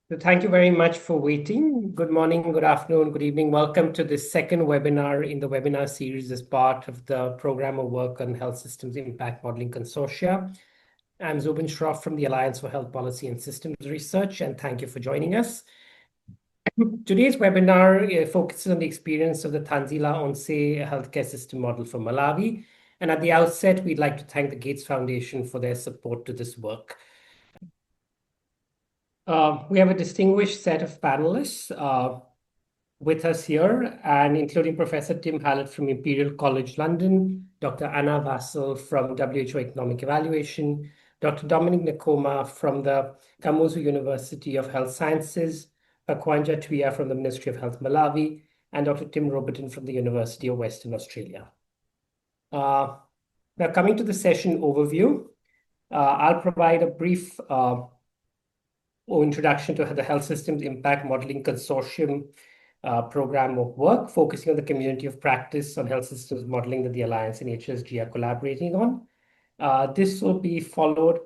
So thank you very much for waiting. Good morning, good afternoon, good evening. Welcome to this second webinar in the webinar series as part of the program of work on Health Systems Impact Modeling Consortia. I'm Zubin Shroff from the Alliance for Health Policy and Systems Research, and thank you for joining us. Today's webinar focuses on the experience of the Thanzi La Onse healthcare system model for Malawi. And at the outset, we'd like to thank the Gates Foundation for their support to this work. We have a distinguished set of panelists with us here, and including Professor Tim Hallett from Imperial College London, Dr. Anna Vassel from WHO Economic Evaluation, Dr. Dominic Nakoma from the Kamuzu University of Health Sciences, Pakwanja Tuia from the Ministry of Health Malawi, and Dr. Tim Roberton from the University of Western Australia. Now, coming to the session overview, I'll provide a brief introduction to the Health Systems Impact Modeling Consortium program of work, focusing on the community of practice on health systems modeling that the Alliance and HSG are collaborating on. This will be followed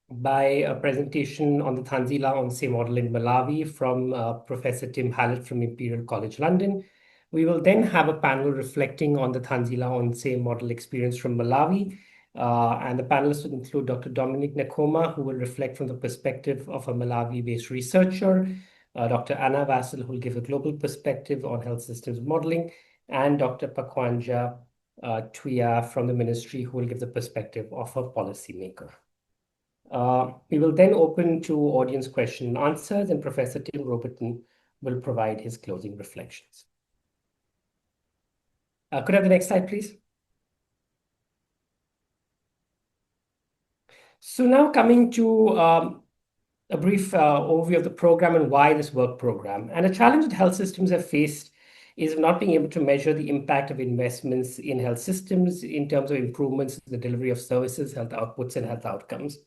by a presentation on the Thanzi La Onse model in Malawi from Professor Tim Hallett from Imperial College London. We will then have a panel reflecting on the Thanzi La Onse model experience from Malawi. And the panelists will include Dr. Dominic Nakoma, who will reflect from the perspective of a Malawi-based researcher, Dr. Anna Vassel, who will give a global perspective on health systems modeling, and Dr. Pakwanja Tuia from the ministry, who will give the perspective of a policymaker. We will then open to audience question and answers, and Professor Tim Roberton will provide his closing reflections. Could I have the next slide, please? So now coming to a brief overview of the program and why this work program. And a challenge that health systems have faced is not being able to measure the impact of investments in health systems in terms of improvements in the delivery of services, health outputs, and health outcomes.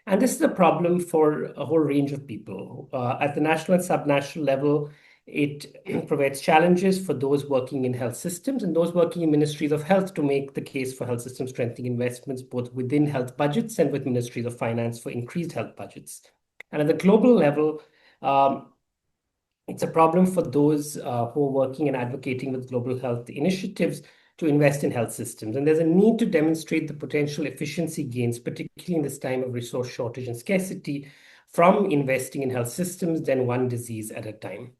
And this is a problem for a whole range of people. At the national and subnational level, it provides challenges for those working in health systems and those working in ministries of health to make the case for health system strengthening investments, both within health budgets and with ministries of finance for increased health budgets. And at the global level, it's a problem for those who are working and advocating with global health initiatives to invest in health systems. And there's a need to demonstrate the potential efficiency gains, particularly in this time of resource shortage and scarcity, from investing in health systems than one disease at a time.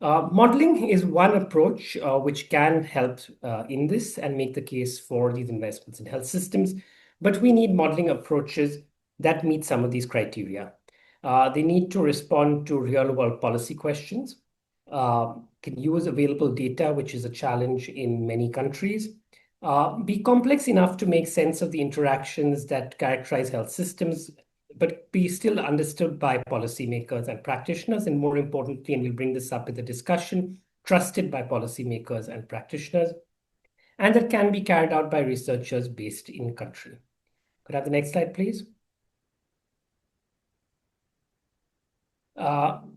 Modeling is one approach which can help in this and make the case for these investments in health systems, but we need modeling approaches that meet some of these criteria. They need to respond to real-world policy questions, can use available data, which is a challenge in many countries, be complex enough to make sense of the interactions that characterize health systems, but be still understood by policymakers and practitioners, and more importantly, and we'll bring this up in the discussion, trusted by policymakers and practitioners, and that can be carried out by researchers based in country. Could I have the next slide, please?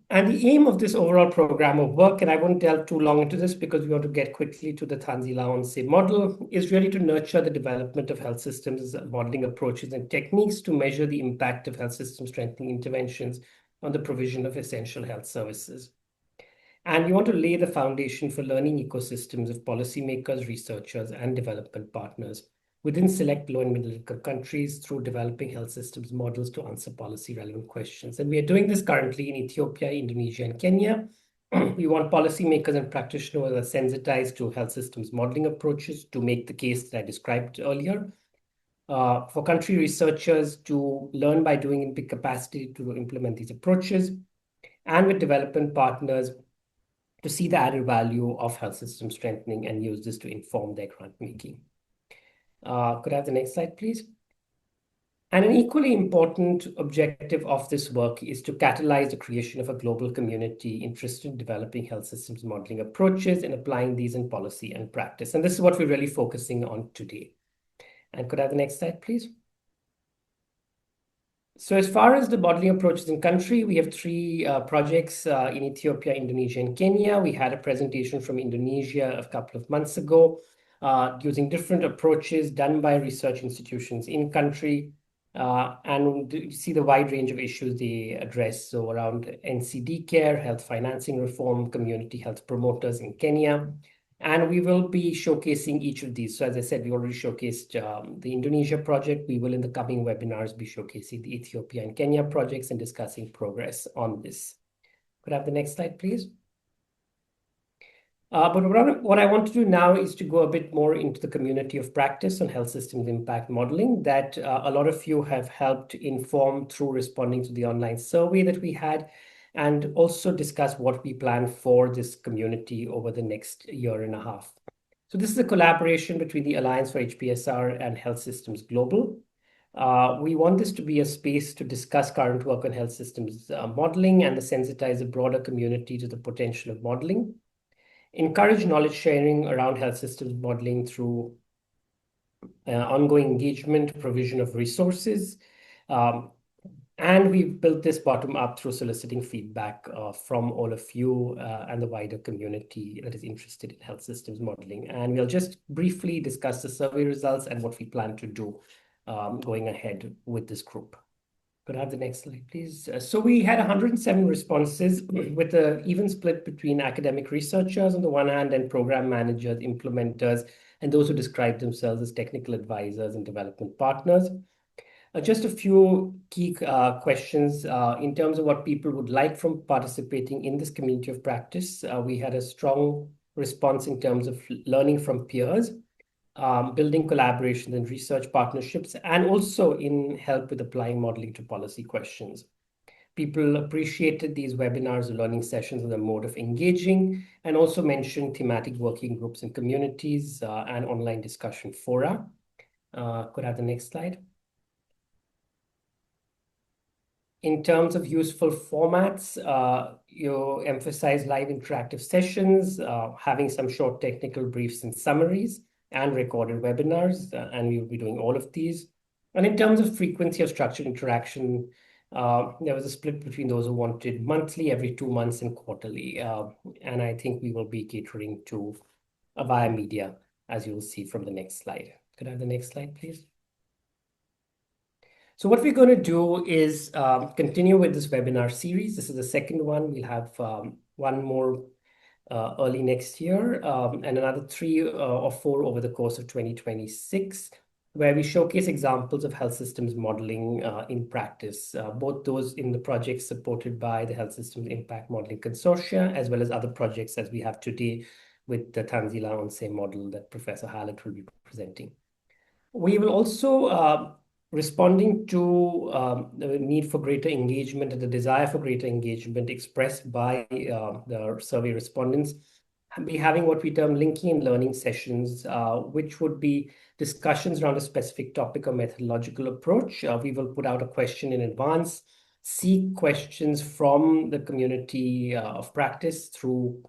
And the aim of this overall program of work, and I won't delve too long into this because we want to get quickly to the Thanzi La Onse model, is really to nurture the development of health systems, modeling approaches and techniques to measure the impact of health system strengthening interventions on the provision of essential health services. And we want to lay the foundation for learning ecosystems of policymakers, researchers, and development partners within select low and middle income countries through developing health systems models to answer policy relevant questions. And we are doing this currently in Ethiopia, Indonesia, and Kenya. We want policymakers and practitioners who are sensitized to health systems modeling approaches to make the case that I described earlier. For country researchers to learn by doing in big capacity to implement these approaches, and with development partners to see the added value of health system strengthening and use this to inform their grant making. Could I have the next slide, please? And an equally important objective of this work is to catalyze the creation of a global community interested in developing health systems modeling approaches and applying these in policy and practice. And this is what we're really focusing on today. And could I have the next slide, please? So as far as the modeling approaches in country, we have three projects in Ethiopia, Indonesia, and Kenya. We had a presentation from Indonesia a couple of months ago, using different approaches done by research institutions in country And you see the wide range of issues they address. So around NCD care, health financing reform, community health promoters in Kenya. And we will be showcasing each of these. So as I said, we already showcased the Indonesia project. We will in the coming webinars be showcasing the Ethiopia and Kenya projects and discussing progress on this. Could I have the next slide, please? But what I want to do now is to go a bit more into the community of practice on health systems impact modeling that a lot of you have helped inform through responding to the online survey that we had, and also discuss what we plan for this community over the next year and a half. So this is a collaboration between the Alliance for HPSR and Health Systems Global. We want this to be a space to discuss current work on health systems modeling and to sensitize a broader community to the potential of modeling. Encourage knowledge sharing around health systems modeling through ongoing engagement, provision of resources. And we've built this bottom up through soliciting feedback from all of you and the wider community that is interested in health systems modeling. And we'll just briefly discuss the survey results and what we plan to do going ahead with this group. Could I have the next slide, please? So we had 107 responses with an even split between academic researchers on the one hand and program managers, implementers, and those who describe themselves as technical advisors and development partners. Just a few key questions in terms of what people would like from participating in this community of practice. We had a strong response in terms of learning from peers, building collaborations and research partnerships, and also in help with applying modeling to policy questions. People appreciated these webinars or learning sessions as a mode of engaging, and also mentioned thematic working groups and communities and online discussion fora. Could I have the next slide? In terms of useful formats, you emphasize live interactive sessions, having some short technical briefs and summaries, and recorded webinars, and we will be doing all of these. And in terms of frequency of structured interaction, there was a split between those who wanted monthly, every 2 months, and quarterly. And I think we will be catering to via media, as you will see from the next slide. Could I have the next slide, please? So what we're going to do is continue with this webinar series. This is the second one. We'll have one more early next year and another 3 or 4 over the course of 2026, where we showcase examples of health systems modeling in practice, both those in the projects supported by the Health Systems Impact Modeling Consortia, as well as other projects as we have today with the Thanzi La Onse model that Professor Hallett will be presenting. We will also responding to the need for greater engagement and the desire for greater engagement expressed by the survey respondents, be having what we term linking and learning sessions, which would be discussions around a specific topic or methodological approach. We will put out a question in advance, seek questions from the community of practice through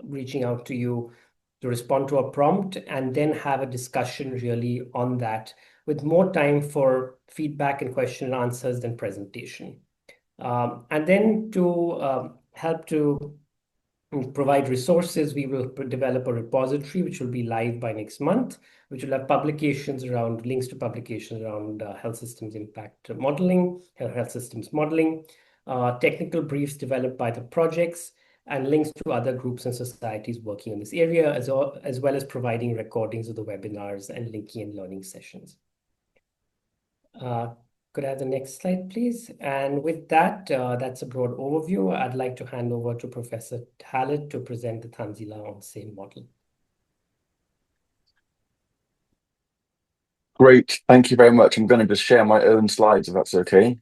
reaching out to you to respond to a prompt, and then have a discussion really on that, with more time for feedback and question and answers than presentation. And then to help to provide resources, we will develop a repository which will be live by next month, which will have publications around, links to publications around health systems impact modeling, health systems modeling, technical briefs developed by the projects, and links to other groups and societies working in this area, as well as providing recordings of the webinars and linking and learning sessions. Could I have the next slide, please? And with that, that's a broad overview. I'd like to hand over to Professor Hallett to present the Thanzi La Onse model. Great, thank you very much. I'm going to just share my own slides, if that's okay.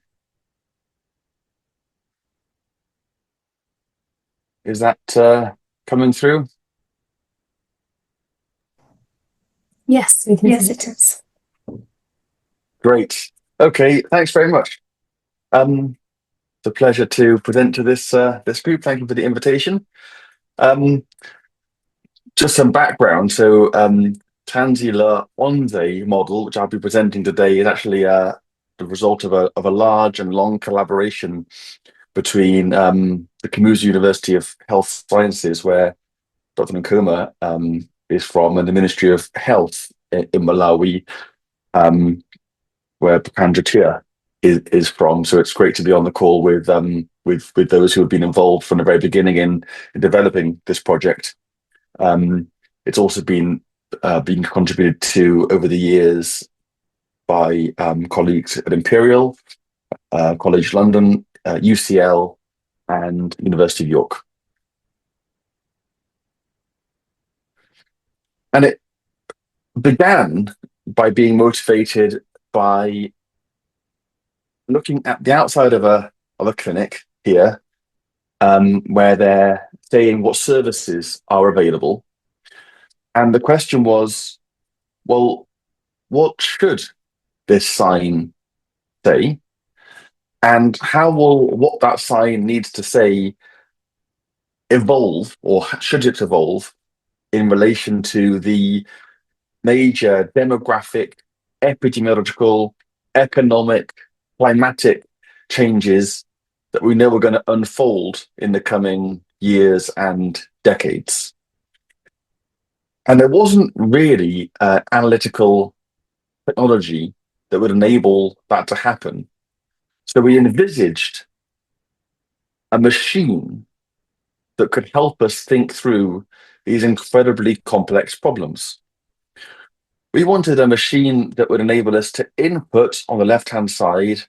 Is that coming through? Yes, we can see it. Great. Okay, thanks very much. It's a pleasure to present to this group. Thank you for the invitation. Just some background. So Thanzi La Onse model, which I'll be presenting today, is actually the result of a large and long collaboration between the Kamuzu University of Health Sciences, where Dr. Nkoma is from, and the Ministry of Health in Malawi, where Pakanjatia is from. So it's great to be on the call with those who have been involved from the very beginning in developing this project. It's also been contributed to over the years by colleagues at Imperial College London, UCL, and University of York. And it began by being motivated by looking at the outside of a clinic here, where they're saying what services are available. And the question was, well, what should this sign say? And how will what that sign needs to say evolve, or should it evolve, in relation to the major demographic, epidemiological, economic, climatic changes that we know are going to unfold in the coming years and decades. And there wasn't really analytical technology that would enable that to happen. So we envisaged a machine that could help us think through these incredibly complex problems. We wanted a machine that would enable us to input on the left-hand side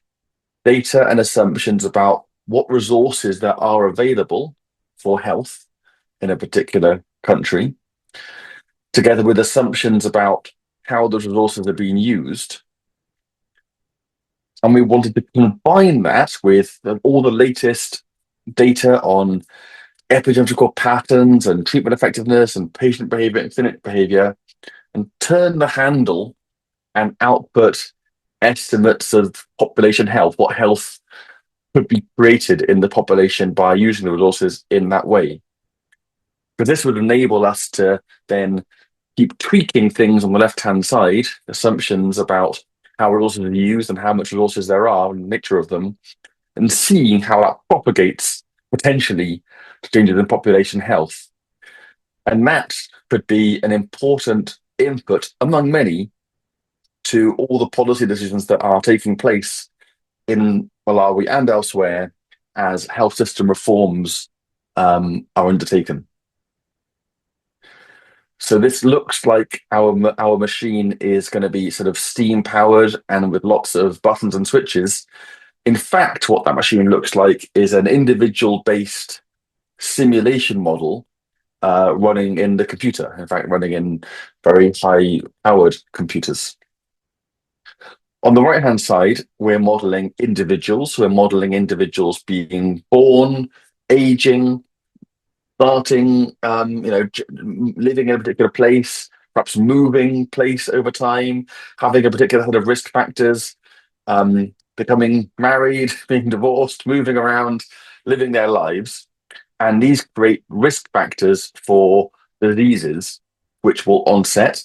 data and assumptions about what resources there are available for health in a particular country, together with assumptions about how those resources are being used. And we wanted to combine that with all the latest data on epidemiological patterns and treatment effectiveness and patient behavior and clinic behavior, and turn the handle and output estimates of population health, what health could be created in the population by using the resources in that way. But this would enable us to then keep tweaking things on the left-hand side, assumptions about how resources are used and how much resources there are and the nature of them, and seeing how that propagates potentially to changes in population health. And that could be an important input among many to all the policy decisions that are taking place in Malawi and elsewhere as health system reforms are undertaken. So this looks like our machine is going to be sort of steam powered and with lots of buttons and switches. In fact, what that machine looks like is an individual based simulation model running in the computer, in fact, running in very high powered computers. On the right hand side, we're modeling individuals. We're modeling individuals being born, aging, starting, living in a particular place, perhaps moving place over time, having a particular set of risk factors, becoming married, being divorced, moving around, living their lives. And these create risk factors for diseases which will onset.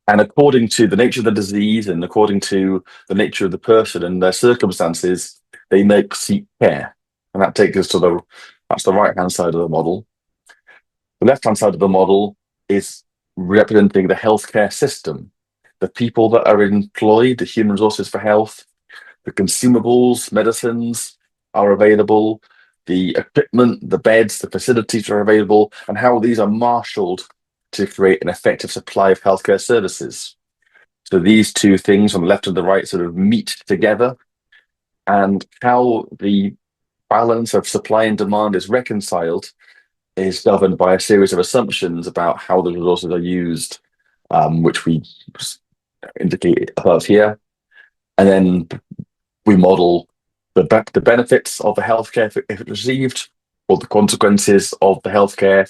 And according to the nature of the disease and according to the nature of the person and their circumstances, they may seek care. And that takes us to that's the right-hand side of the model. The left-hand side of the model is representing the healthcare system, the people that are employed, the human resources for health, the consumables, medicines are available, the equipment, the beds, the facilities are available, and how these are marshaled to create an effective supply of healthcare services. So these two things on the left and the right sort of meet together, and how the balance of supply and demand is reconciled is governed by a series of assumptions about how the resources are used, which we indicate above here. And then we model the benefits of the healthcare if it's received, or the consequences of the healthcare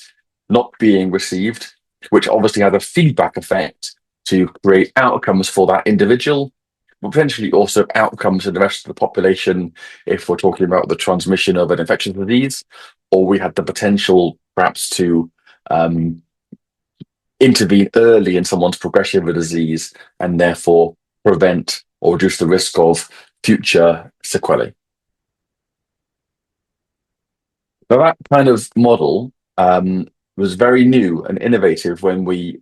not being received, which obviously has a feedback effect to create outcomes for that individual, but potentially also outcomes in the rest of the population if we're talking about the transmission of an infectious disease, or we have the potential perhaps to intervene early in someone's progression of a disease and therefore prevent or reduce the risk of future sequelae. So that kind of model was very new and innovative when we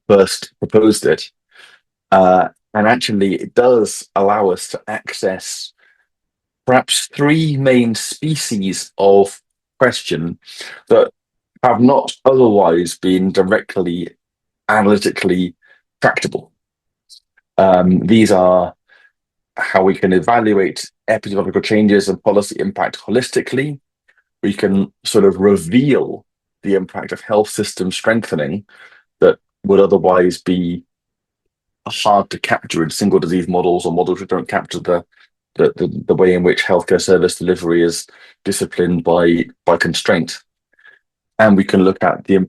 first proposed it. And actually, it does allow us to access perhaps three main species of question that have not otherwise been directly analytically tractable. These are how we can evaluate epidemiological changes and policy impact holistically. We can sort of reveal the impact of health system strengthening that would otherwise be hard to capture in single disease models or models that don't capture the way in which healthcare service delivery is disciplined by constraint. And we can look at the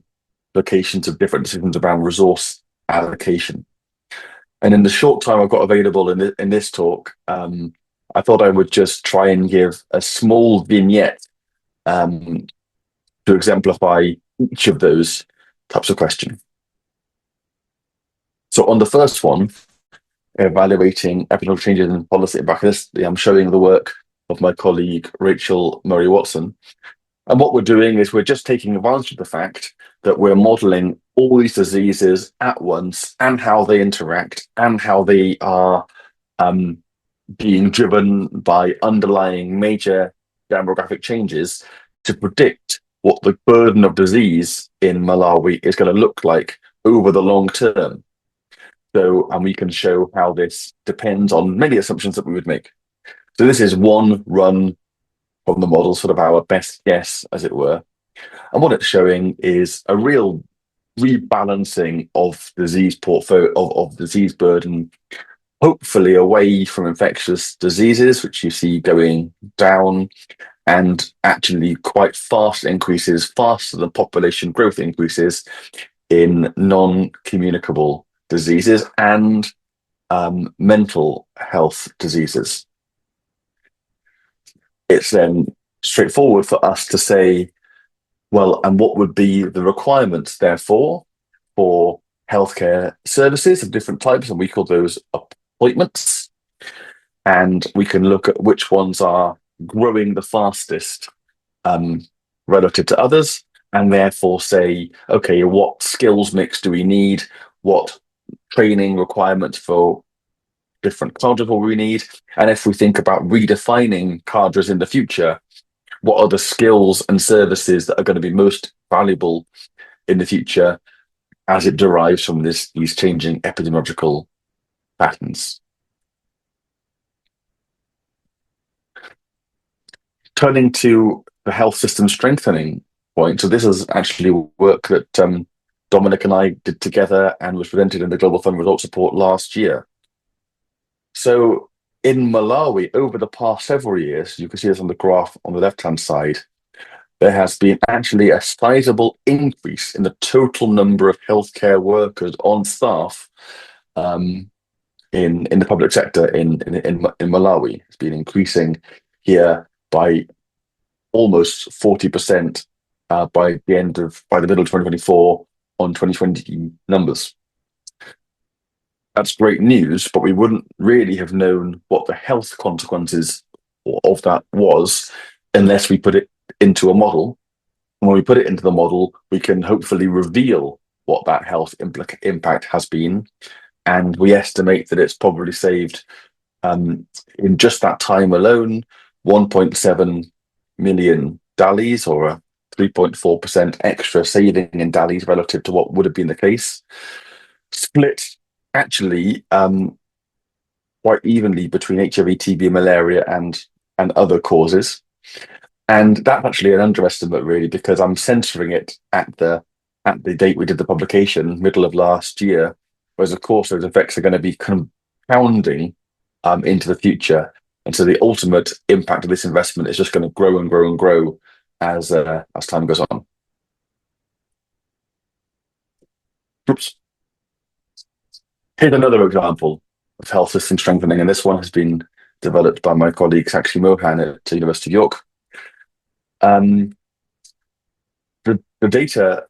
implications of different decisions around resource allocation. And in the short time I've got available in this talk, I thought I would just try and give a small vignette to exemplify each of those types of question. So on the first one, evaluating epidemiological changes in policy impact, I'm showing the work of my colleague Rachel Murray-Watson. And what we're doing is we're just taking advantage of the fact that we're modeling all these diseases at once and how they interact and how they are being driven by underlying major demographic changes to predict what the burden of disease in Malawi is going to look like over the long term. So, and we can show how this depends on many assumptions that we would make. So this is one run from the model, sort of our best guess, as it were. And what it's showing is a real rebalancing of disease portfolio, of disease burden, hopefully away from infectious diseases, which you see going down, and actually quite fast increases, faster than population growth increases in non-communicable diseases and mental health diseases. It's then straightforward for us to say, well, and what would be the requirements, therefore, for healthcare services of different types, and we call those appointments. And we can look at which ones are growing the fastest relative to others, and therefore say, okay, what skills mix do we need? What training requirements for different cadres will we need? And if we think about redefining cadres in the future, what are the skills and services that are going to be most valuable in the future as it derives from these changing epidemiological patterns? Turning to the health system strengthening point, so this is actually work that Dominic and I did together and was presented in the Global Fund Results Report last year. So in Malawi, over the past several years, you can see this on the graph on the left-hand side, there has been actually a sizable increase in the total number of healthcare workers on staff in the public sector in Malawi. It's been increasing here by almost 40% by the middle of 2024 on 2020 numbers. That's great news, but we wouldn't really have known what the health consequences of that was unless we put it into a model. And when we put it into the model, we can hopefully reveal what that health impact has been. And we estimate that it's probably saved, in just that time alone, 1.7 million dallies, or a 3.4% extra saving in dallies relative to what would have been the case, split actually quite evenly between HIV, TB, malaria, and other causes. And that's actually an underestimate, really, because I'm censoring it at the date we did the publication, middle of last year, whereas of course those effects are going to be compounding into the future. And so the ultimate impact of this investment is just going to grow and grow and grow as time goes on. Oops. Here's another example of health system strengthening, and this one has been developed by my colleague Sakshi Mohan at the University of York. The data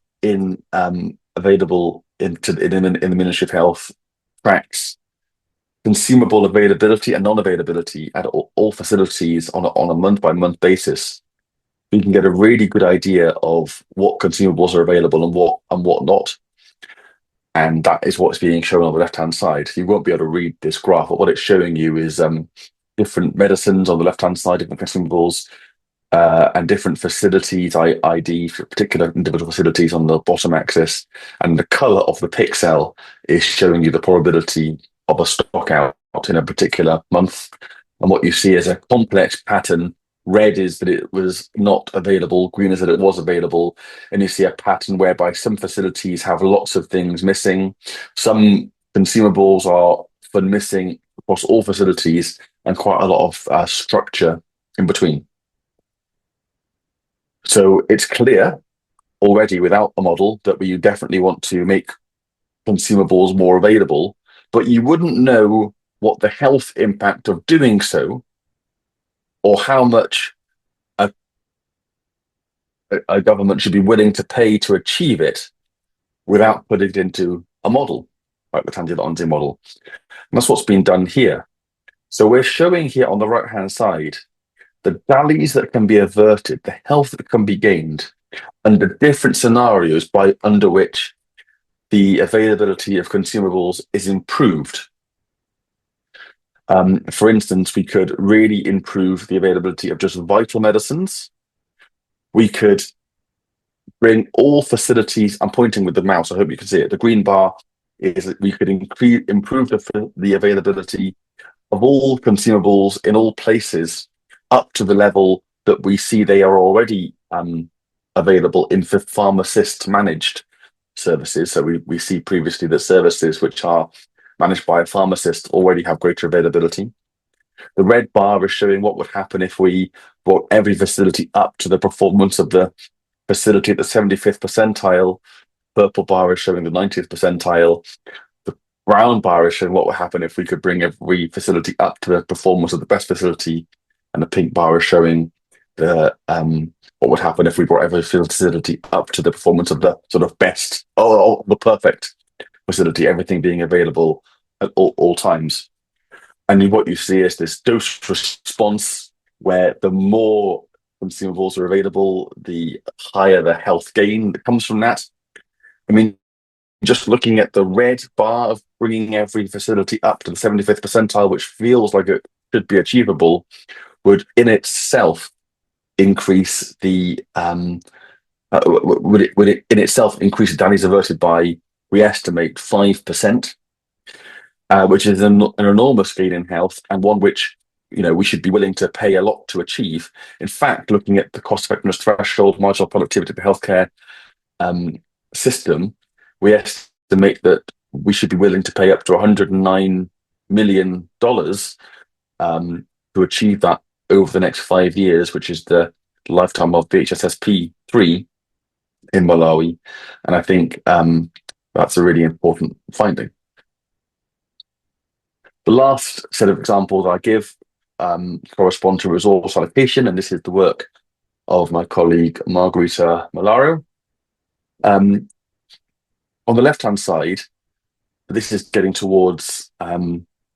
available in the Ministry of Health tracks consumable availability and non-availability at all facilities on a month-by-month basis. We can get a really good idea of what consumables are available and what not. And that is what's being shown on the left-hand side. You won't be able to read this graph, but what it's showing you is different medicines on the left-hand side, different consumables, and different facilities, ID for particular individual facilities on the bottom axis. And the color of the pixel is showing you the probability of a stock out in a particular month. And what you see is a complex pattern. Red is that it was not available, green is that it was available, and you see a pattern whereby some facilities have lots of things missing, some consumables are often missing across all facilities, and quite a lot of structure in between. So it's clear already without a model that we definitely want to make consumables more available, but you wouldn't know what the health impact of doing so or how much a government should be willing to pay to achieve it without putting it into a model, like the Thanzi La Onse model. And that's what's been done here. So we're showing here on the right-hand side the valleys that can be averted, the health that can be gained under different scenarios under which the availability of consumables is improved. For instance, we could really improve the availability of just vital medicines. We could bring all facilities, I'm pointing with the mouse, I hope you can see it. The green bar is that we could improve the availability of all consumables in all places up to the level that we see they are already available in pharmacist managed services. So we see previously that services which are managed by a pharmacist already have greater availability. The red bar is showing what would happen if we brought every facility up to the performance of the facility at the 75th percentile. Purple bar is showing the 90th percentile. The brown bar is showing what would happen if we could bring every facility up to the performance of the best facility. And the pink bar is showing the what would happen if we brought every facility up to the performance of the sort of best, the perfect facility, everything being available at all times. And what you see is this dose response, where the more consumables are available, the higher the health gain that comes from that. I mean, just looking at the red bar of bringing every facility up to the 75th percentile, which feels like it should be achievable, would in itself increase the would it in itself increase the damage averted by, we estimate, 5%, which is an enormous gain in health, and one which we should be willing to pay a lot to achieve. In fact, looking at the cost effectiveness threshold, marginal productivity of the healthcare system, we estimate that we should be willing to pay up to $109 million to achieve that over the next 5 years, which is the lifetime of BHSSP3 in Malawi. And I think that's a really important finding. The last set of examples I give correspond to resource allocation, and this is the work of my colleague Margarita Malaro. On the left-hand side, this is getting towards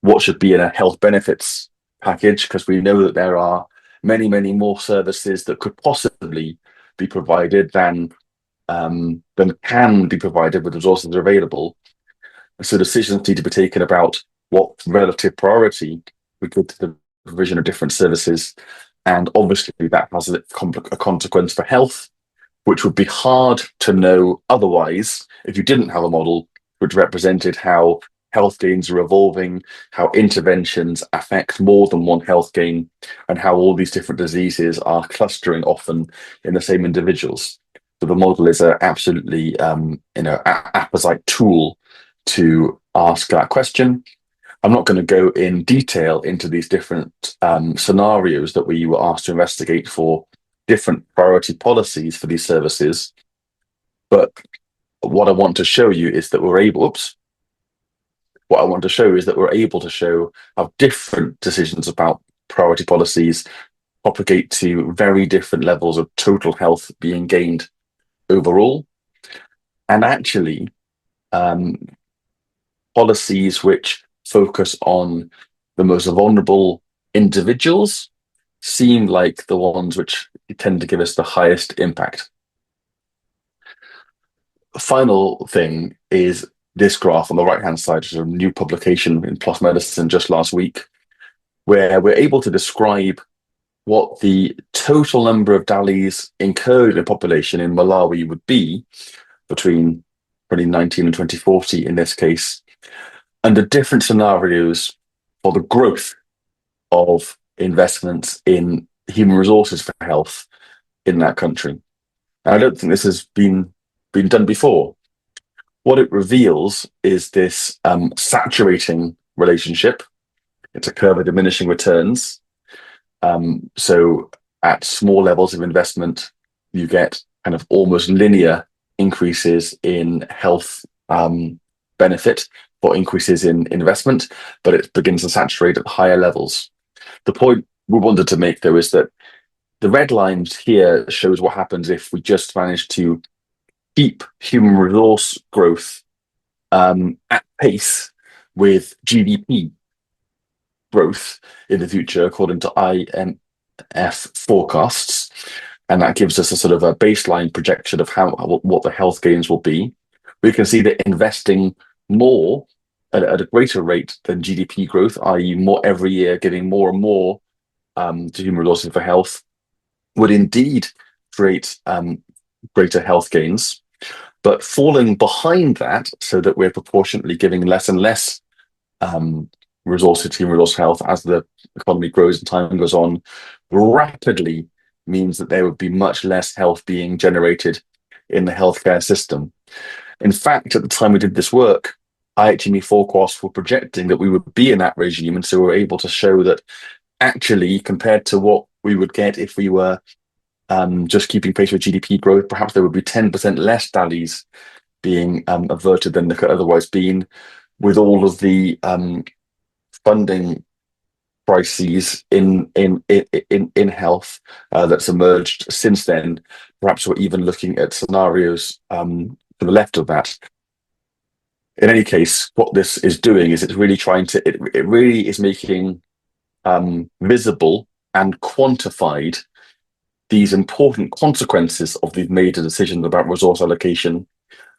what should be in a health benefits package, because we know that there are many, many more services that could possibly be provided than can be provided with resources that are available. So decisions need to be taken about what relative priority we give to the provision of different services. And obviously that has a consequence for health, which would be hard to know otherwise if you didn't have a model which represented how health gains are evolving, how interventions affect more than one health gain, and how all these different diseases are clustering often in the same individuals. So the model is an absolutely apposite tool to ask that question. I'm not going to go in detail into these different scenarios that we were asked to investigate for different priority policies for these services. But what I want to show you is that we're able, to show how different decisions about priority policies propagate to very different levels of total health being gained overall. And actually, policies which focus on the most vulnerable individuals seem like the ones which tend to give us the highest impact. The final thing is this graph on the right-hand side is a new publication in PLOS Medicine just last week, where we're able to describe what the total number of DALYs incurred in a population in Malawi would be between 2019 and 2040 in this case, under different scenarios for the growth of investments in human resources for health in that country. And I don't think this has been done before. What it reveals is this saturating relationship. It's a curve of diminishing returns. So at small levels of investment, you get kind of almost linear increases in health benefit for increases in investment, but it begins to saturate at higher levels. The point we wanted to make, though, is that the red lines here shows what happens if we just manage to keep human resource growth at pace with GDP growth in the future, according to IMF forecasts. And that gives us a sort of a baseline projection of what the health gains will be. We can see that investing more at a greater rate than GDP growth, i.e. more every year, giving more and more to human resources for health, would indeed create greater health gains. But falling behind that, so that we're proportionately giving less and less resources to human resource health as the economy grows and time goes on, rapidly means that there would be much less health being generated in the healthcare system. In fact, at the time we did this work, IHME forecasts were projecting that we would be in that regime, and so we were able to show that actually, compared to what we would get if we were just keeping pace with GDP growth, perhaps there would be 10% less DALYs being averted than there could otherwise been, with all of the funding crises in health that's emerged since then. Perhaps we're even looking at scenarios to the left of that. In any case, what this is doing is it's really trying to, it really is making visible and quantified these important consequences of these major decisions about resource allocation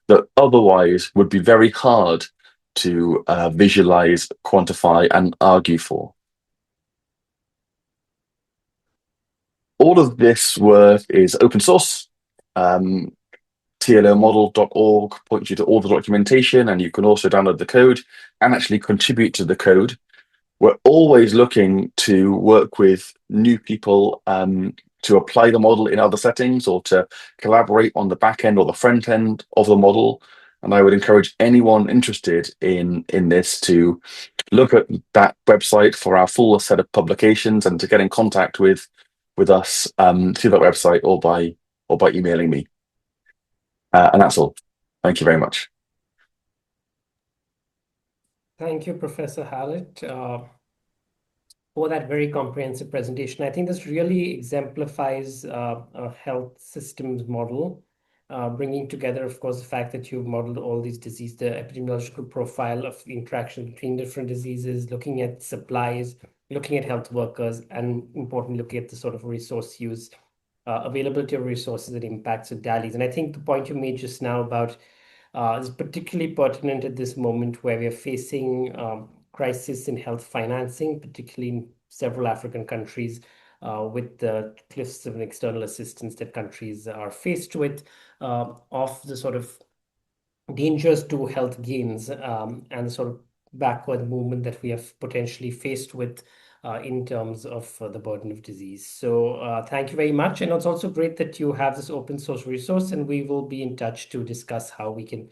that otherwise would be very hard to visualize, quantify, and argue for. All of this work is open source. TLOmodel.org points you to all the documentation, and you can also download the code and actually contribute to the code. We're always looking to work with new people to apply the model in other settings or to collaborate on the back end or the front end of the model. And I would encourage anyone interested in this to look at that website for our full set of publications and to get in contact with us through that website or by emailing me. And that's all. Thank you very much. Thank you, Professor Hallett, for that very comprehensive presentation. I think this really exemplifies a health systems model, bringing together, of course, the fact that you've modeled all these diseases, the epidemiological profile of interaction between different diseases, looking at supplies, looking at health workers, and importantly, looking at the sort of resource use, availability of resources and impacts of DALYs. And I think the point you made just now about is particularly pertinent at this moment where we are facing crisis in health financing, particularly in several African countries, with the cliffs of external assistance that countries are faced with, of the sort of dangers to health gains and the sort of backward movement that we have potentially faced with in terms of the burden of disease. So thank you very much. And it's also great that you have this open source resource, and we will be in touch to discuss how we can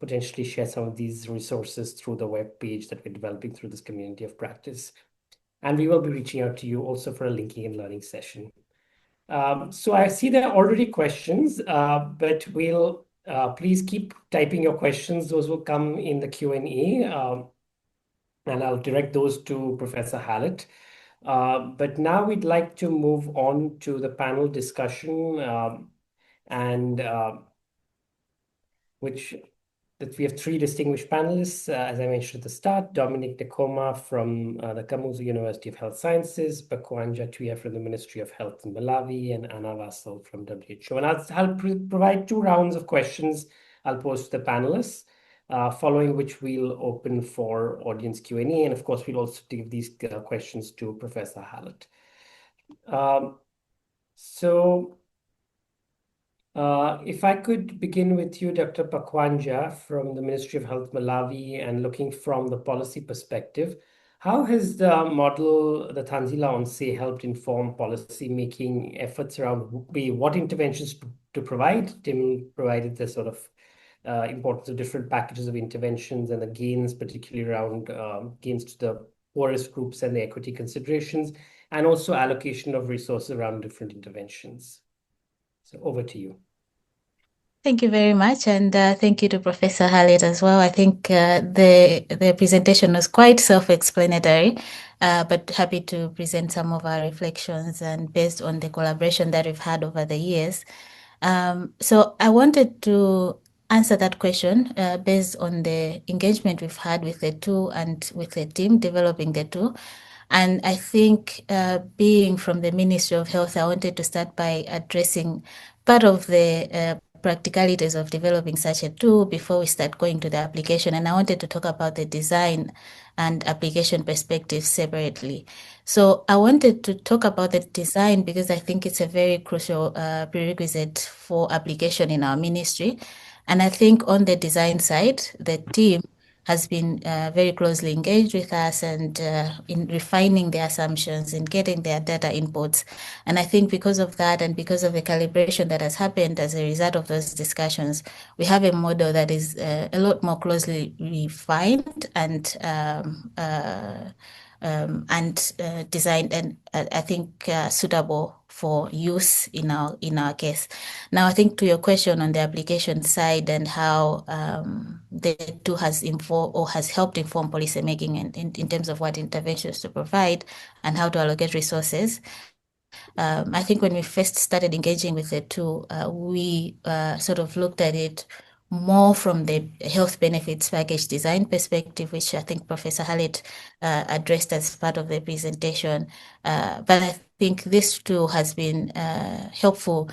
potentially share some of these resources through the web page that we're developing through this community of practice. And we will be reaching out to you also for a linking and learning session. So I see there are already questions, but we'll please keep typing your questions. Those will come in the Q&A, and I'll direct those to Professor Hallett. But now we'd like to move on to the panel discussion, that we have three distinguished panelists, as I mentioned at the start: Dominic Nekoma from the Kamuzu University of Health Sciences, Bakwanja Tuya from the Ministry of Health in Malawi, and Anna Vassal from WHO. And I'll provide 2 rounds of questions I'll pose to the panelists. following which we'll open for audience Q&A. And of course, we'll also give these questions to Professor Hallett. If I could begin with you, Dr. Pakwanja from the Ministry of Health Malawi, and looking from the policy perspective, how has the model, the Thanzi La Onse, helped inform policy making efforts around what interventions to provide? Tim provided the sort of importance of different packages of interventions and the gains, particularly around gains to the poorest groups and the equity considerations, and also allocation of resources around different interventions. So over to you. Thank you very much, and thank you to Professor Hallett as well. I think the presentation was quite self-explanatory, but happy to present some of our reflections and based on the collaboration that we've had over the years. So I wanted to answer that question based on the engagement we've had with the tool and with the team developing the tool. And I think being from the Ministry of Health, I wanted to start by addressing part of the practicalities of developing such a tool before we start going to the application. And I wanted to talk about the design and application perspective separately. So I wanted to talk about the design because I think it's a very crucial prerequisite for application in our ministry. And I think on the design side, the team has been very closely engaged with us and in refining the assumptions and getting their data inputs. And I think because of that and because of the calibration that has happened as a result of those discussions, we have a model that is a lot more closely refined and designed and I think suitable for use in our case. Now, I think to your question on the application side and how the tool has informed or has helped inform policy making in terms of what interventions to provide and how to allocate resources. I think when we first started engaging with the tool, we sort of looked at it more from the health benefits package design perspective, which I think Professor Hallett addressed as part of the presentation. But I think this tool has been helpful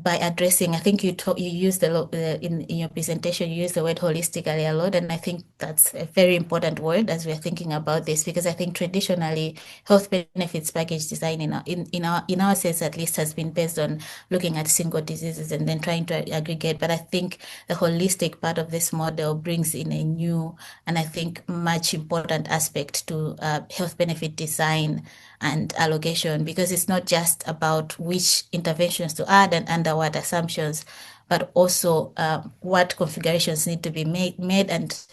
by addressing, I think you used in your presentation, you used the word holistically a lot, and I think that's a very important word as we're thinking about this, because I think traditionally health benefits package design in our sense at least has been based on looking at single diseases and then trying to aggregate. But I think the holistic part of this model brings in a new and I think much important aspect to health benefit design and allocation, because it's not just about which interventions to add and under what assumptions, but also what configurations need to be made and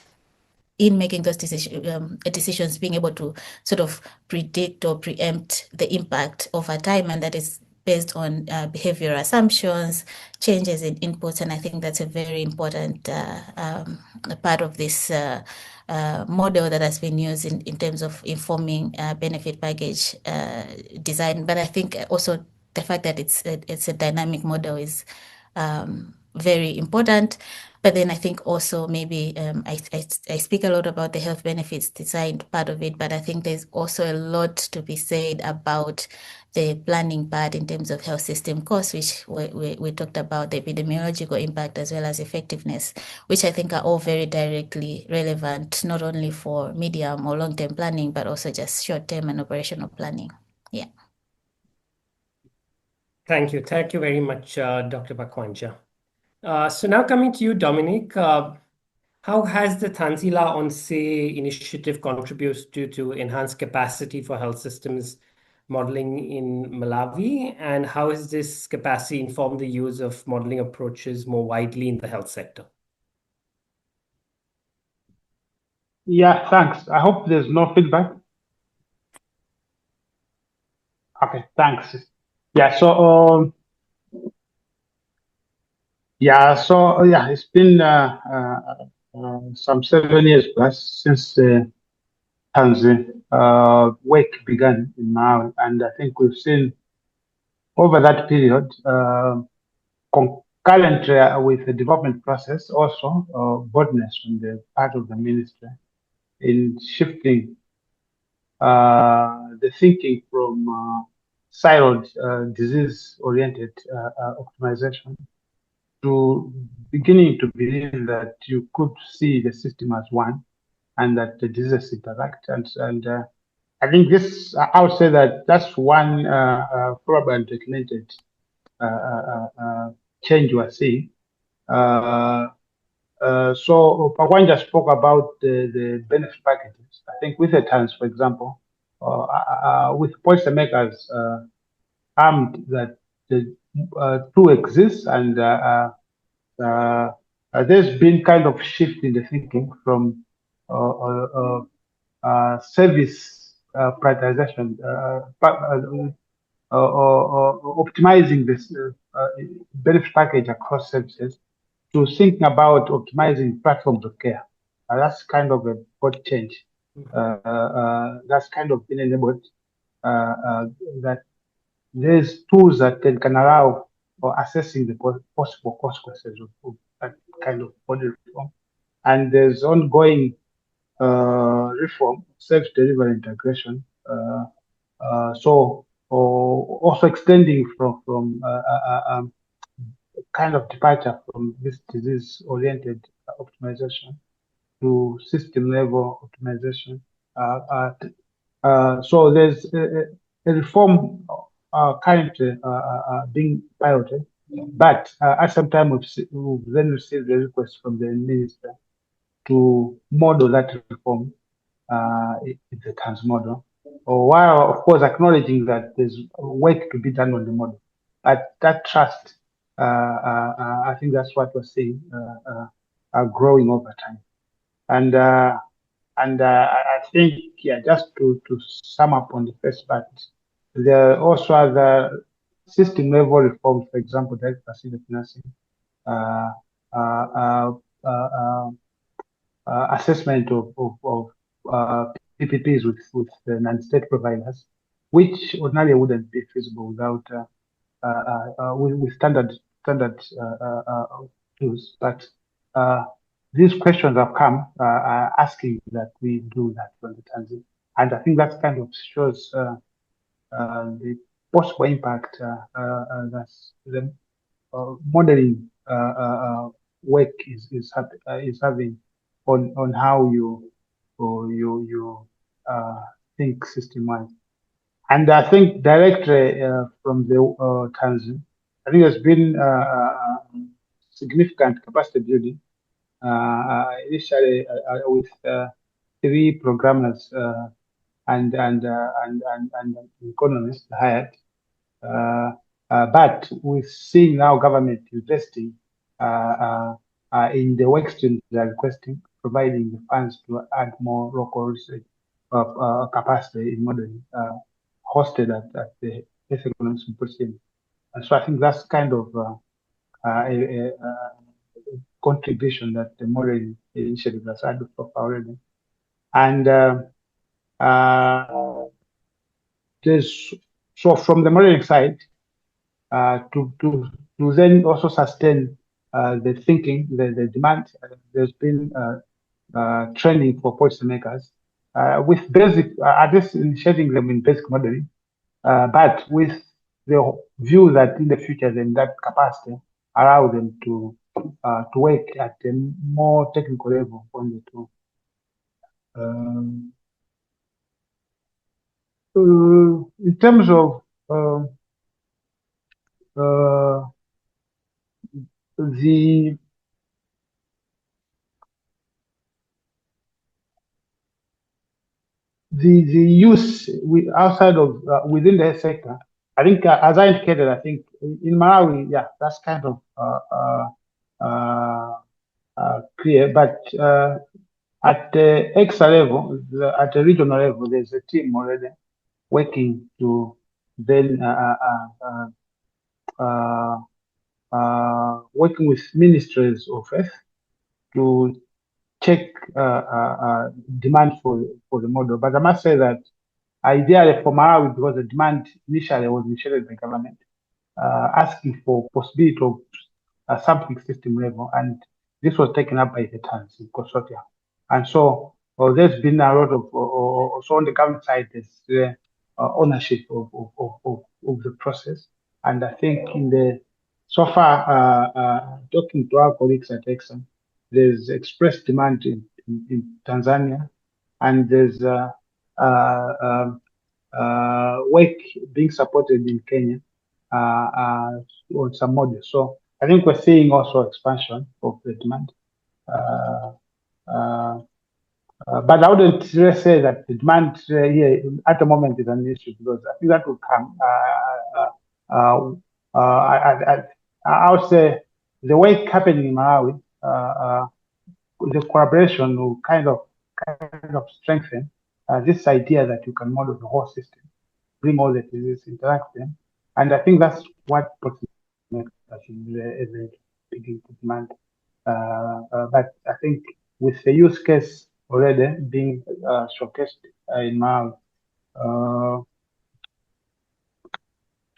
in making those decisions, being able to sort of predict or preempt the impact over time, and that is based on behavioral assumptions, changes in inputs, and I think that's a very important part of this model that has been used in terms of informing benefit package design. But I think also the fact that it's a dynamic model is very important. But then I think also maybe I speak a lot about the health benefits design part of it, but I think there's also a lot to be said about the planning part in terms of health system costs, which we talked about, the epidemiological impact as well as effectiveness, which I think are all very directly relevant, not only for medium or long-term planning, but also just short-term and operational planning. Yeah. Thank you. Thank you very much, Dr. Pakwanja. So now coming to you, Dominic, how has the Thanzi La Onse initiative contributed to enhance capacity for health systems modeling in Malawi? And how has this capacity informed the use of modeling approaches more widely in the health sector? Yeah, thanks. I hope there's no feedback. Okay, thanks. Yeah, so it's been some 7 years plus since the Thanzi work began in Malawi, and I think we've seen over that period, concurrently with the development process, also boldness on the part of the ministry in shifting the thinking from siloed disease-oriented optimization to beginning to believe that you could see the system as one, and that the diseases interact. And I think this, I would say that that's one probably undocumented change we're seeing. So Pawanja spoke about the benefit packages. I think with the TANs, for example, with policymakers armed that the two exist, and there's been kind of shift in the thinking from service prioritization, optimizing this benefit package across services to thinking about optimizing platforms of care. That's kind of a broad change. That's kind of been enabled that there's tools that can allow for assessing the possible consequences of that kind of body reform. And there's ongoing reform, self-delivery integration. So also extending from kind of departure from this disease-oriented optimization to system-level optimization. So there's a reform currently being piloted, but at some time we've then received a request from the minister to model that reform in the TANS model, while of course acknowledging that there's work to be done on the model. But that trust, I think that's what we're seeing growing over time. And I think, yeah, just to sum up on the first part, there are also other system level reforms, for example, direct facility financing, assessment of PPPs with non-state providers, which ordinarily wouldn't be feasible without with standard tools. But these questions have come asking that we do that for the transit, and I think that kind of shows the possible impact that the modeling work is having on how you think system-wise. And I think directly from the Tanzania, I think there's been significant capacity building. Initially with 3 programmers and economists hired, but we're seeing now government investing in the work streams they are requesting, providing the funds to add more local research capacity in modeling, hosted at the Health Economics Symposium. And so I think that's kind of a contribution that the modeling initiative has had so far already. And there's, so from the modeling side, to then also sustain the thinking, the demand, there's been training for policymakers with basic, at least initiating them in basic modeling, but with the view that in the future, then that capacity allow them to work at a more technical level on the tool. In terms of the use outside of within the health sector, I think as I indicated, I think in Malawi, yeah, that's kind of clear. But at the EXA level, at the regional level, there's a team already working to then working with ministries of health to check demand for the model. But I must say that ideally for Malawi, because the demand initially was initiated by government, asking for possibility of a sampling system level, and this was taken up by the TANS consortium. And so there's been a lot of, so on the government side, there's ownership of the process. And I think in the so far, talking to our colleagues at Exxon, there's expressed demand in Tanzania, and there's work being supported in Kenya on some models. So I think we're seeing also expansion of the demand. But I wouldn't really say that the demand here at the moment is an issue, because I think that will come. I would say the work happening in Malawi, the collaboration will kind of strengthen this idea that you can model the whole system, bring all the diseases, interact them, and I think that's what is beginning to demand. But I think with the use case already being showcased in Malawi,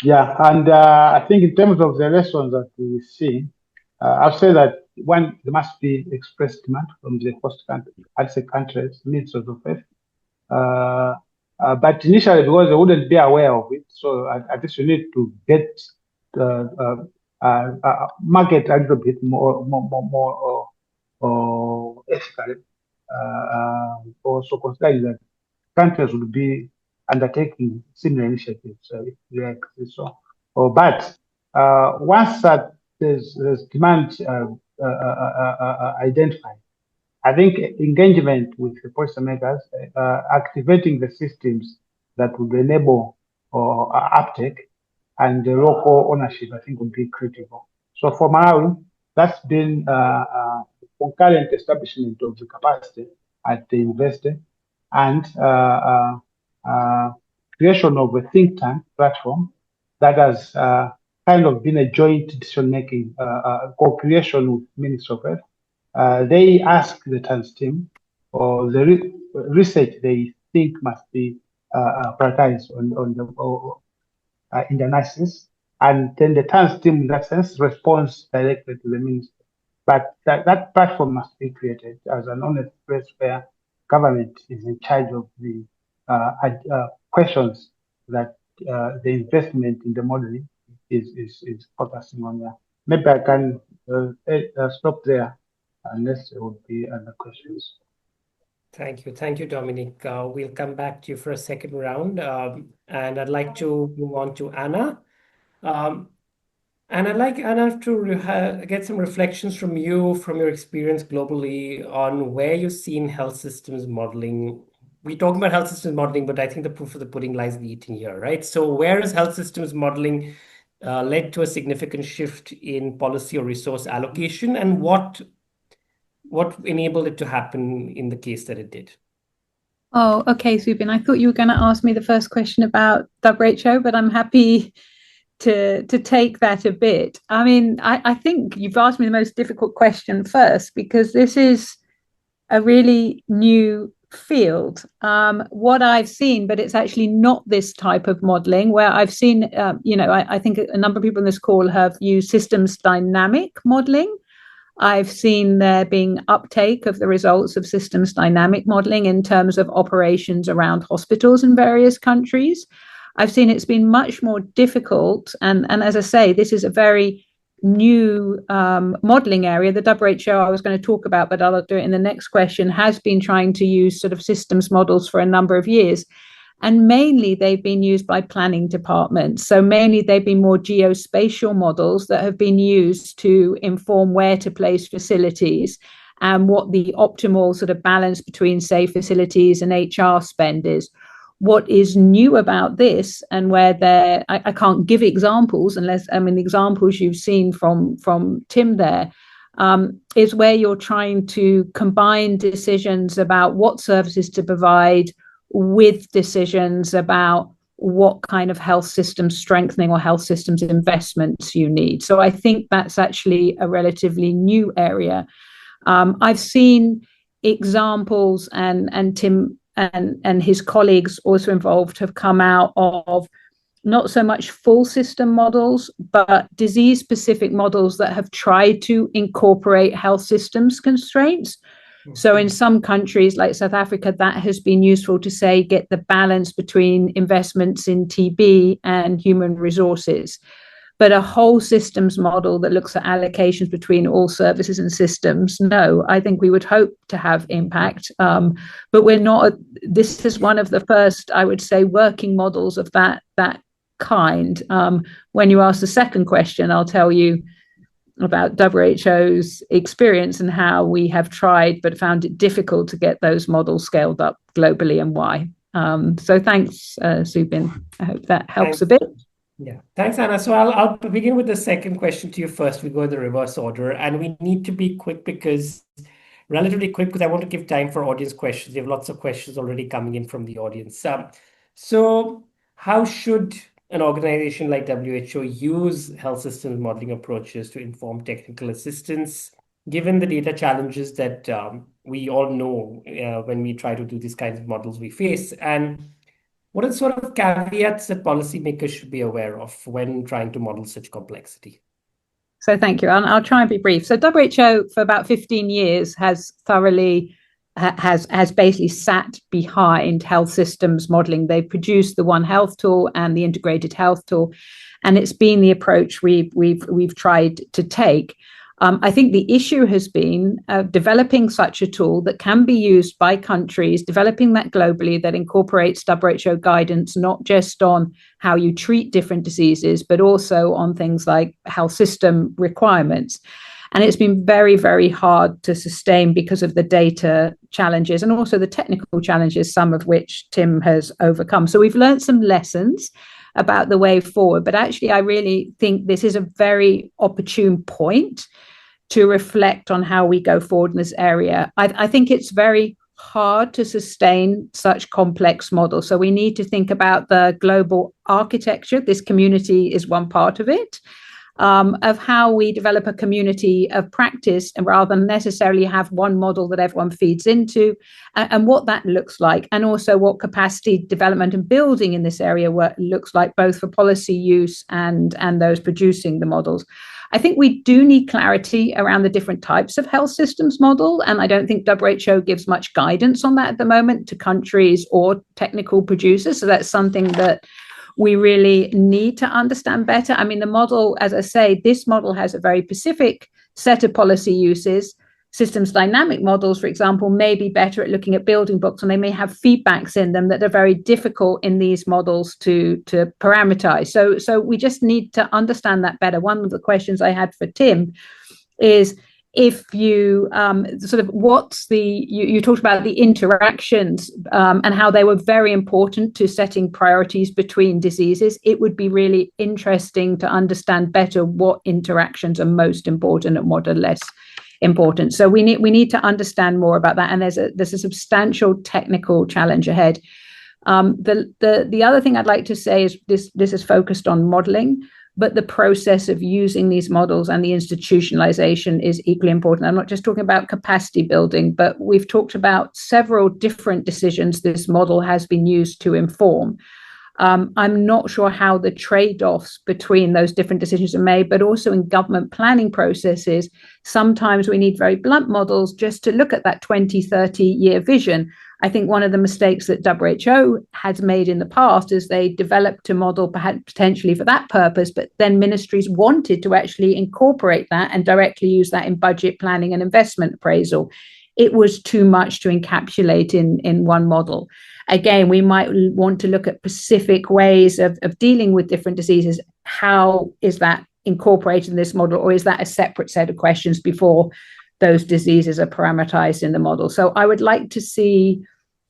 and I think in terms of the lessons that we see, I'll say that one, there must be expressed demand from the host country, I'd say countries, ministers of health. But initially, because they wouldn't be aware of it, so I guess you need to get market a little bit more ethically, also considering that countries would be undertaking similar initiatives if they exist. So, but once that there's demand identified, I think engagement with the policymakers, activating the systems that would enable uptake and the local ownership, I think would be critical. So for Malawi, that's been concurrent establishment of the capacity at the university, and creation of a think tank platform that has kind of been a joint decision-making co-creation with Ministry of Health. They ask the TANS team or the research they think must be prioritized on the in the analysis, and then the TANS team in that sense responds directly to the minister. But that platform must be created as an honest place where government is in charge of the questions that the investment in the modeling is focusing on. There. Maybe I can stop there unless there would be other questions. Thank you, Dominic. We'll come back to you for a second round, and I'd like to move on to Anna. And I'd like Anna to get some reflections from you, from your experience globally, on where you've seen health systems modeling. We talk about health systems modeling, but I think the proof of the pudding lies in the eating here, right? So where has health systems modeling led to a significant shift in policy or resource allocation, and what enabled it to happen in the case that it did? Oh, okay, Subin. I thought you were going to ask me the first question about WHO, but I'm happy to take that a bit. I mean, I think you've asked me the most difficult question first, because this is a really new field. What I've seen, but it's actually not this type of modeling, where I've seen, I think a number of people in this call have used systems dynamic modeling. I've seen there being uptake of the results of systems dynamic modeling in terms of operations around hospitals in various countries. I've seen it's been much more difficult. And as I say, this is a very new modeling area. The WHO I was going to talk about, but I'll do it in the next question, has been trying to use sort of systems models for a number of years. And mainly they've been used by planning departments. So mainly they've been more geospatial models that have been used to inform where to place facilities and what the optimal sort of balance between, say, facilities and HR spend is. What is new about this, and where I can't give examples unless, the examples you've seen from Tim there, is where you're trying to combine decisions about what services to provide with decisions about what kind of health system strengthening or health systems investments you need. So I think that's actually a relatively new area. I've seen examples, and Tim and his colleagues also involved have come out of not so much full system models, but disease-specific models that have tried to incorporate health systems constraints. So in some countries like South Africa, that has been useful to say, get the balance between investments in TB and human resources. But a whole systems model that looks at allocations between all services and systems, no, I think we would hope to have impact. But we're not, this is one of the first, I would say, working models of that kind. When you ask the second question, I'll tell you about WHO experience and how we have tried but found it difficult to get those models scaled up globally and why. So thanks, Subin. I hope that helps a bit. Yeah, thanks, Anna. So I'll begin with the second question to you first. We go in the reverse order, and we need to be relatively quick, because I want to give time for audience questions. We have lots of questions already coming in from the audience. So how should an organization like WHO use health systems modeling approaches to inform technical assistance, given the data challenges that we all know when we try to do these kinds of models we face? And what are the sort of caveats that policymakers should be aware of when trying to model such complexity? So thank you. I'll try and be brief. So WHO for about 15 years has basically sat behind health systems modeling. They produced the One Health tool and the integrated health tool, and it's been the approach we've tried to take. I think the issue has been developing such a tool that can be used by countries, developing that globally, that incorporates WHO guidance, not just on how you treat different diseases, but also on things like health system requirements. And it's been very, very hard to sustain because of the data challenges and also the technical challenges, some of which Tim has overcome. So we've learned some lessons about the way forward. But actually, I really think this is a very opportune point to reflect on how we go forward in this area. I think it's very hard to sustain such complex models. So we need to think about the global architecture. This community is one part of it. Of how we develop a community of practice, and rather than necessarily have one model that everyone feeds into, and what that looks like, and also what capacity development and building in this area looks like, both for policy use and those producing the models. I think we do need clarity around the different types of health systems model, and I don't think WHO gives much guidance on that at the moment to countries or technical producers. So that's something that we really need to understand better. I mean, the model, as I say, this model has a very specific set of policy uses. Systems dynamic models, for example, may be better at looking at building blocks, and they may have feedbacks in them that are very difficult in these models to parameterize. So we just need to understand that better. One of the questions I had for Tim is, if you you talked about the interactions and how they were very important to setting priorities between diseases. It would be really interesting to understand better what interactions are most important and what are less important. So we need to understand more about that. And there's a substantial technical challenge ahead. The other thing I'd like to say is this is focused on modeling, but the process of using these models and the institutionalization is equally important. I'm not just talking about capacity building, but we've talked about several different decisions this model has been used to inform. I'm not sure how the trade-offs between those different decisions are made, but also in government planning processes, sometimes we need very blunt models just to look at that 20, 30-year vision. I think one of the mistakes that WHO has made in the past is they developed a model perhaps potentially for that purpose, but then ministries wanted to actually incorporate that and directly use that in budget planning and investment appraisal. It was too much to encapsulate in one model. Again, we might want to look at specific ways of dealing with different diseases. How is that incorporated in this model, or is that a separate set of questions before those diseases are parameterized in the model? So I would like to see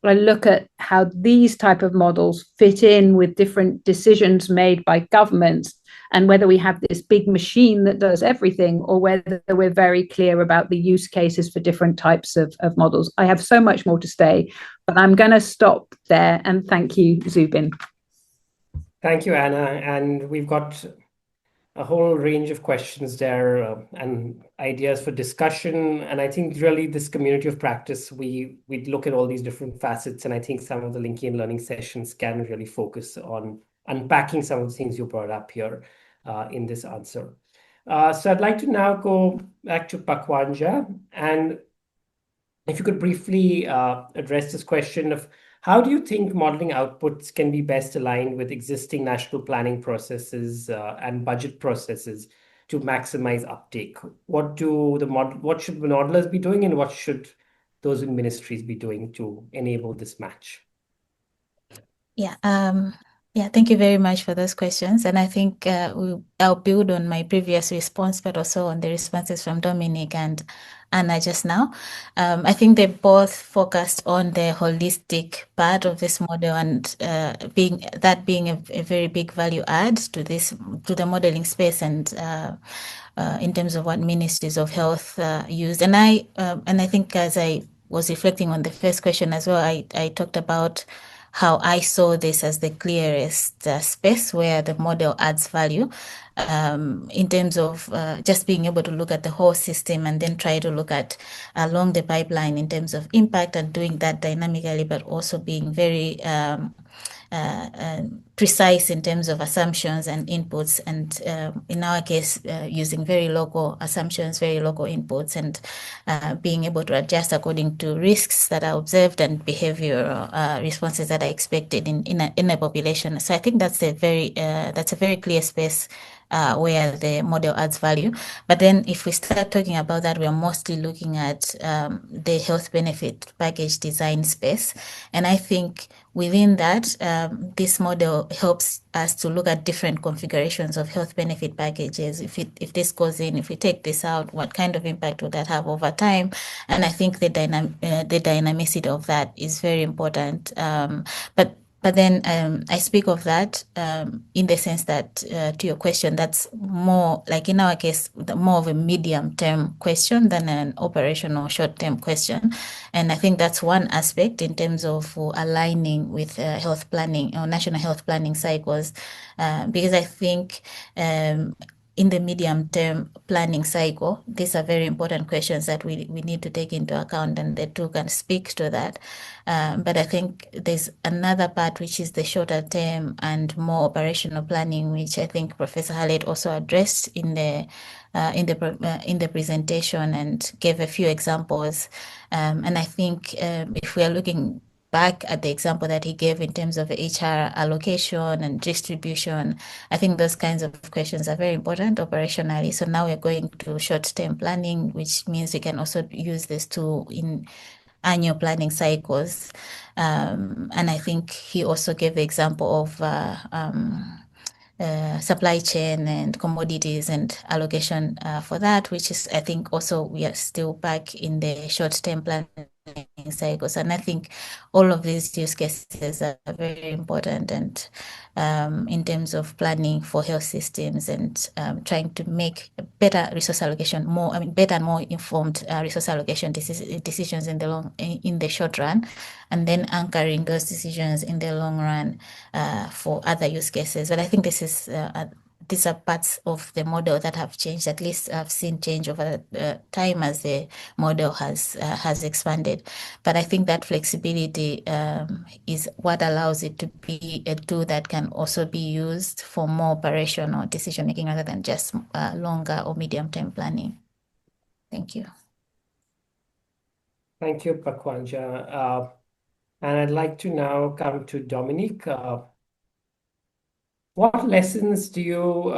a look at how these type of models fit in with different decisions made by governments, and whether we have this big machine that does everything, or whether we're very clear about the use cases for different types of models. I have so much more to say, but I'm going to stop there. And thank you, Zubin. Thank you, Anna. And we've got a whole range of questions there and ideas for discussion. And I think really this community of practice, we look at all these different facets. And I think some of the linking and learning sessions can really focus on unpacking some of the things you brought up here in this answer. So I'd like to now go back to Pakwanja, and if you could briefly address this question of How do you think modeling outputs can be best aligned with existing national planning processes and budget processes to maximize uptake? What should the modelers be doing, and what should those in ministries be doing to enable this match? Yeah, thank you very much for those questions. And I think I'll build on my previous response, but also on the responses from Dominic and Anna just now. I think they both focused on the holistic part of this model, and being a very big value add to the modeling space, and in terms of what ministries of health used. And I think, as I was reflecting on the first question as well, I talked about how I saw this as the clearest space where the model adds value, in terms of just being able to look at the whole system and then try to look at along the pipeline in terms of impact, and doing that dynamically, but also being very precise in terms of assumptions and inputs, and in our case, using very local assumptions, very local inputs, and being able to adjust according to risks that are observed and behavioral responses that are expected in a population. So I think that's a very clear space where the model adds value. But then if we start talking about that, we are mostly looking at the health benefit package design space. And I think within that, this model helps us to look at different configurations of health benefit packages. If this goes in, if we take this out, what kind of impact would that have over time? And I think the dynamicity of that is very important. But then I speak of that in the sense that, to your question, that's more like, in our case, more of a medium-term question than an operational short-term question. And I think that's one aspect in terms of aligning with health planning or national health planning cycles, because I think in the medium-term planning cycle, these are very important questions that we need to take into account, and the two can speak to that. But I think there's another part, which is the shorter term and more operational planning, which I think Professor Hallett also addressed in the presentation and gave a few examples. And I think if we are looking back at the example that he gave in terms of HR allocation and distribution, I think those kinds of questions are very important operationally. So now we're going to short-term planning, which means we can also use this tool in annual planning cycles. And I think he also gave the example of supply chain and commodities and allocation for that, which is, I think, also we are still back in the short-term planning cycles. And I think all of these use cases are very important, and in terms of planning for health systems, and trying to make better resource allocation, better and more informed resource allocation decisions in the short run, and then anchoring those decisions in the long run for other use cases. But I think these are parts of the model that have changed. At least I've seen change over time as the model has expanded. But I think that flexibility is what allows it to be a tool that can also be used for more operational decision making, rather than just longer or medium-term planning. Thank you. Thank you, Pakwanja. And I'd like to now come to Dominic. What lessons do you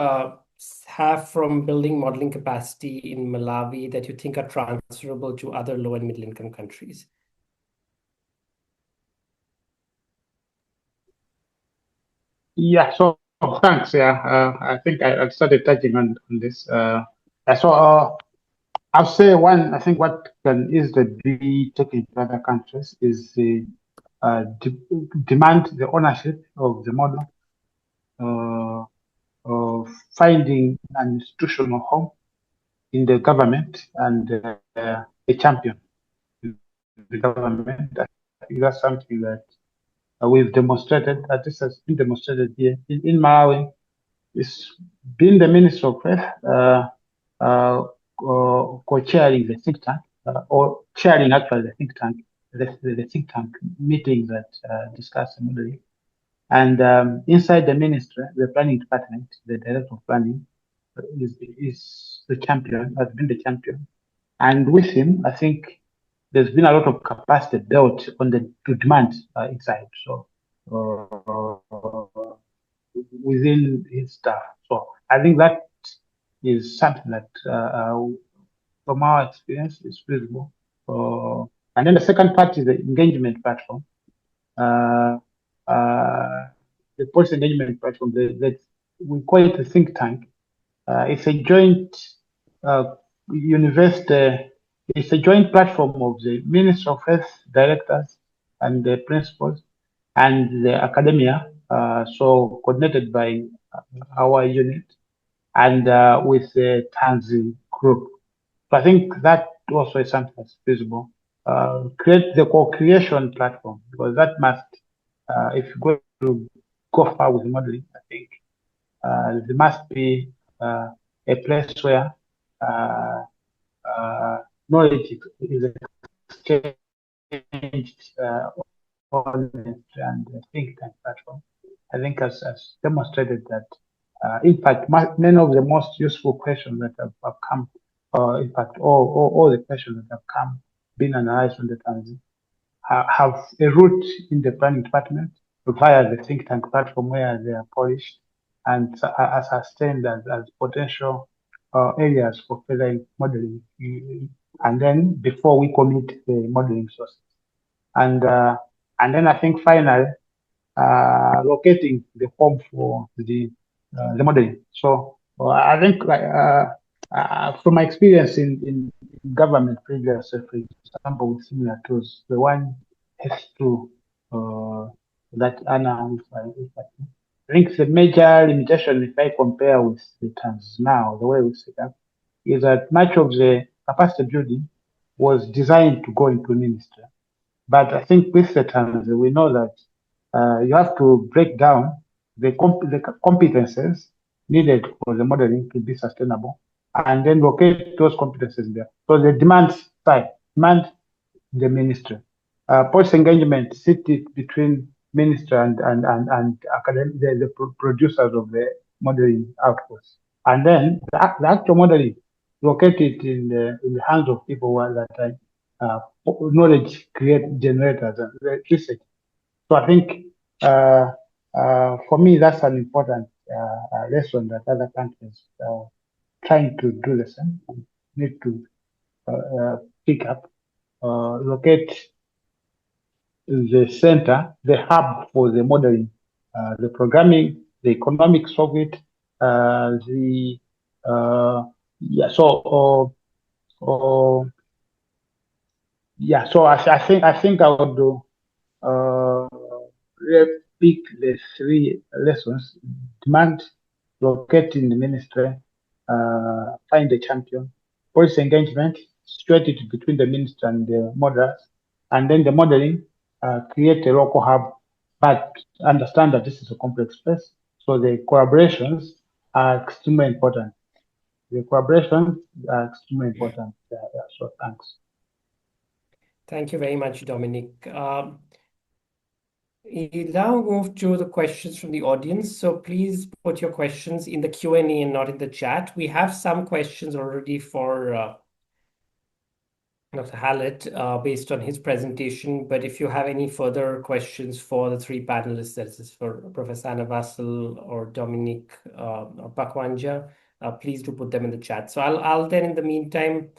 have from building modeling capacity in Malawi that you think are transferable to other low and middle income countries? Yeah, so thanks. Yeah, I think I started touching on this. I'll say one. I think what can easily be taken to other countries is the demand the ownership of the model, of finding an institutional home in the government, and a champion in the government. I think that's something that we've demonstrated. That this has been demonstrated here in Malawi. It's been the Minister of Health co-chairing the think tank, or chairing actually the think tank, the think tank meetings that discuss the modeling. And inside the ministry, the planning department, the director of planning is the champion, has been the champion. And with him, I think there's been a lot of capacity built on the demand inside. So within his staff. So I think that is something that, from our experience, is feasible. And then the second part is the engagement platform. The policy engagement platform that we call it a think tank. It's a joint university. It's a joint platform of the Ministry of Health directors and the principals and the academia. So coordinated by our unit and with the Thanzi group. So I think that also is something that's feasible. Create the co-creation platform, because that must, if you're going to go far with modeling, I think there must be a place where knowledge is exchanged on and think tank platform. I think has demonstrated that, in fact, many of the most useful questions that have come, in fact, all the questions that have come, been analyzed on the Tanzania, have a root in the planning department via the think tank platform where they are polished and are sustained as potential areas for further modeling. And then before we commit the modeling sources. And then I think finally, locating the home for the modeling. So I think from my experience in government previously, for example, with similar tools, the one has to that Anna, I think the major limitation, if I compare with the terms now, the way we set up, is that much of the capacity building was designed to go into ministry. But I think with the terms, we know that you have to break down the competences needed for the modeling to be sustainable, and then locate those competences there. So the demand side, demand the ministry. Policy engagement sit it between ministry and academic, the producers of the modeling outputs. And then the actual modeling located in the hands of people that are knowledge generators and research. So I think for me, that's an important lesson that other countries trying to do the same need to pick up, locate the center, the hub for the modeling, the programming, the economics of it, So I think I would do pick the three lessons: demand, locate in the ministry, find the champion, policy engagement, strategy between the ministry and the modelers, and then the modeling, create a local hub, but understand that this is a complex space. So the collaborations are extremely important. The collaborations are extremely important. So thanks. Thank you very much, Dominic. We now move to the questions from the audience. So please put your questions in the Q&A and not in the chat. We have some questions already for Dr. Hallett based on his presentation. But if you have any further questions for the three panelists, that is for Professor Anna Vassal or Dominic or Pakwanja, please do put them in the chat. So I'll then, in the meantime,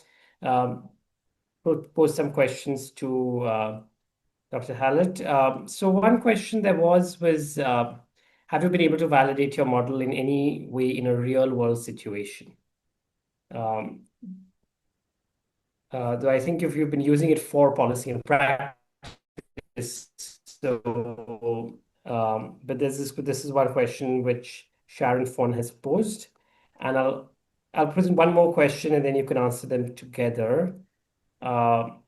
pose some questions to Dr. Hallett. So one question there was, have you been able to validate your model in any way in a real world situation? Though I think if you've been using it for policy and practice, so but this is one question which Sharon Fon has posed, and I'll present one more question and then you can answer them together. I'm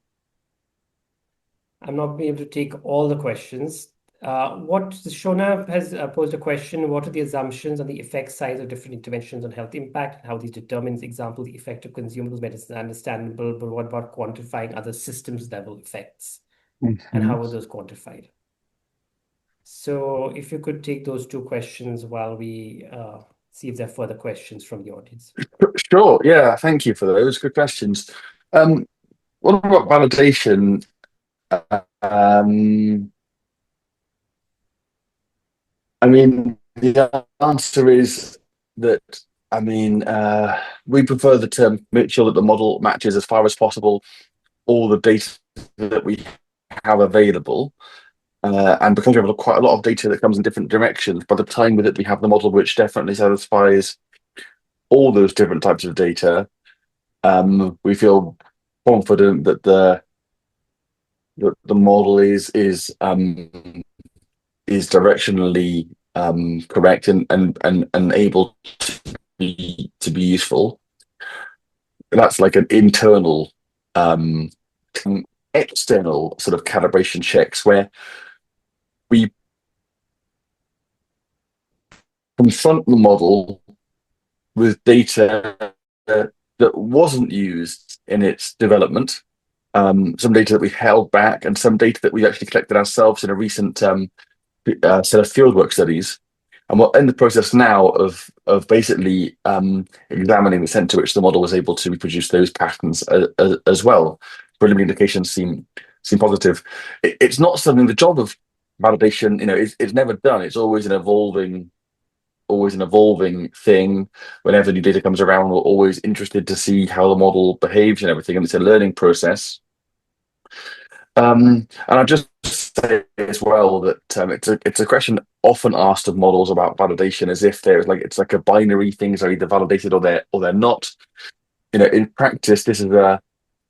not being able to take all the questions. Shona has posed a question: what are the assumptions on the effect size of different interventions on health impact, and how these determines, example, the effect of consumables medicine? Understandable, but what about quantifying other systems level effects? And how are those quantified? So if you could take those two questions while we see if there are further questions from the audience. Sure, yeah, thank you for those good questions. What about validation? Um, I mean, the answer is that, I mean, we prefer the term make sure that the model matches as far as possible all the data that we have available. And because we have quite a lot of data that comes in different directions, by the time with it we have the model which definitely satisfies all those different types of data, we feel confident that the model is directionally correct and able to be useful. That's like an internal external sort of calibration checks where we confront the model with data that wasn't used in its development, some data that we held back, and some data that we actually collected ourselves in a recent set of fieldwork studies. And we're in the process now of basically examining the extent to which the model was able to reproduce those patterns as well. Preliminary indications seem positive. It's not something, the job of validation, it's never done. It's always an evolving thing. Whenever new data comes around, we're always interested to see how the model behaves and everything, and it's a learning process. And I just say as well that it's a question often asked of models about validation, as if it's like a binary, things are either validated or they're not. In practice, this is a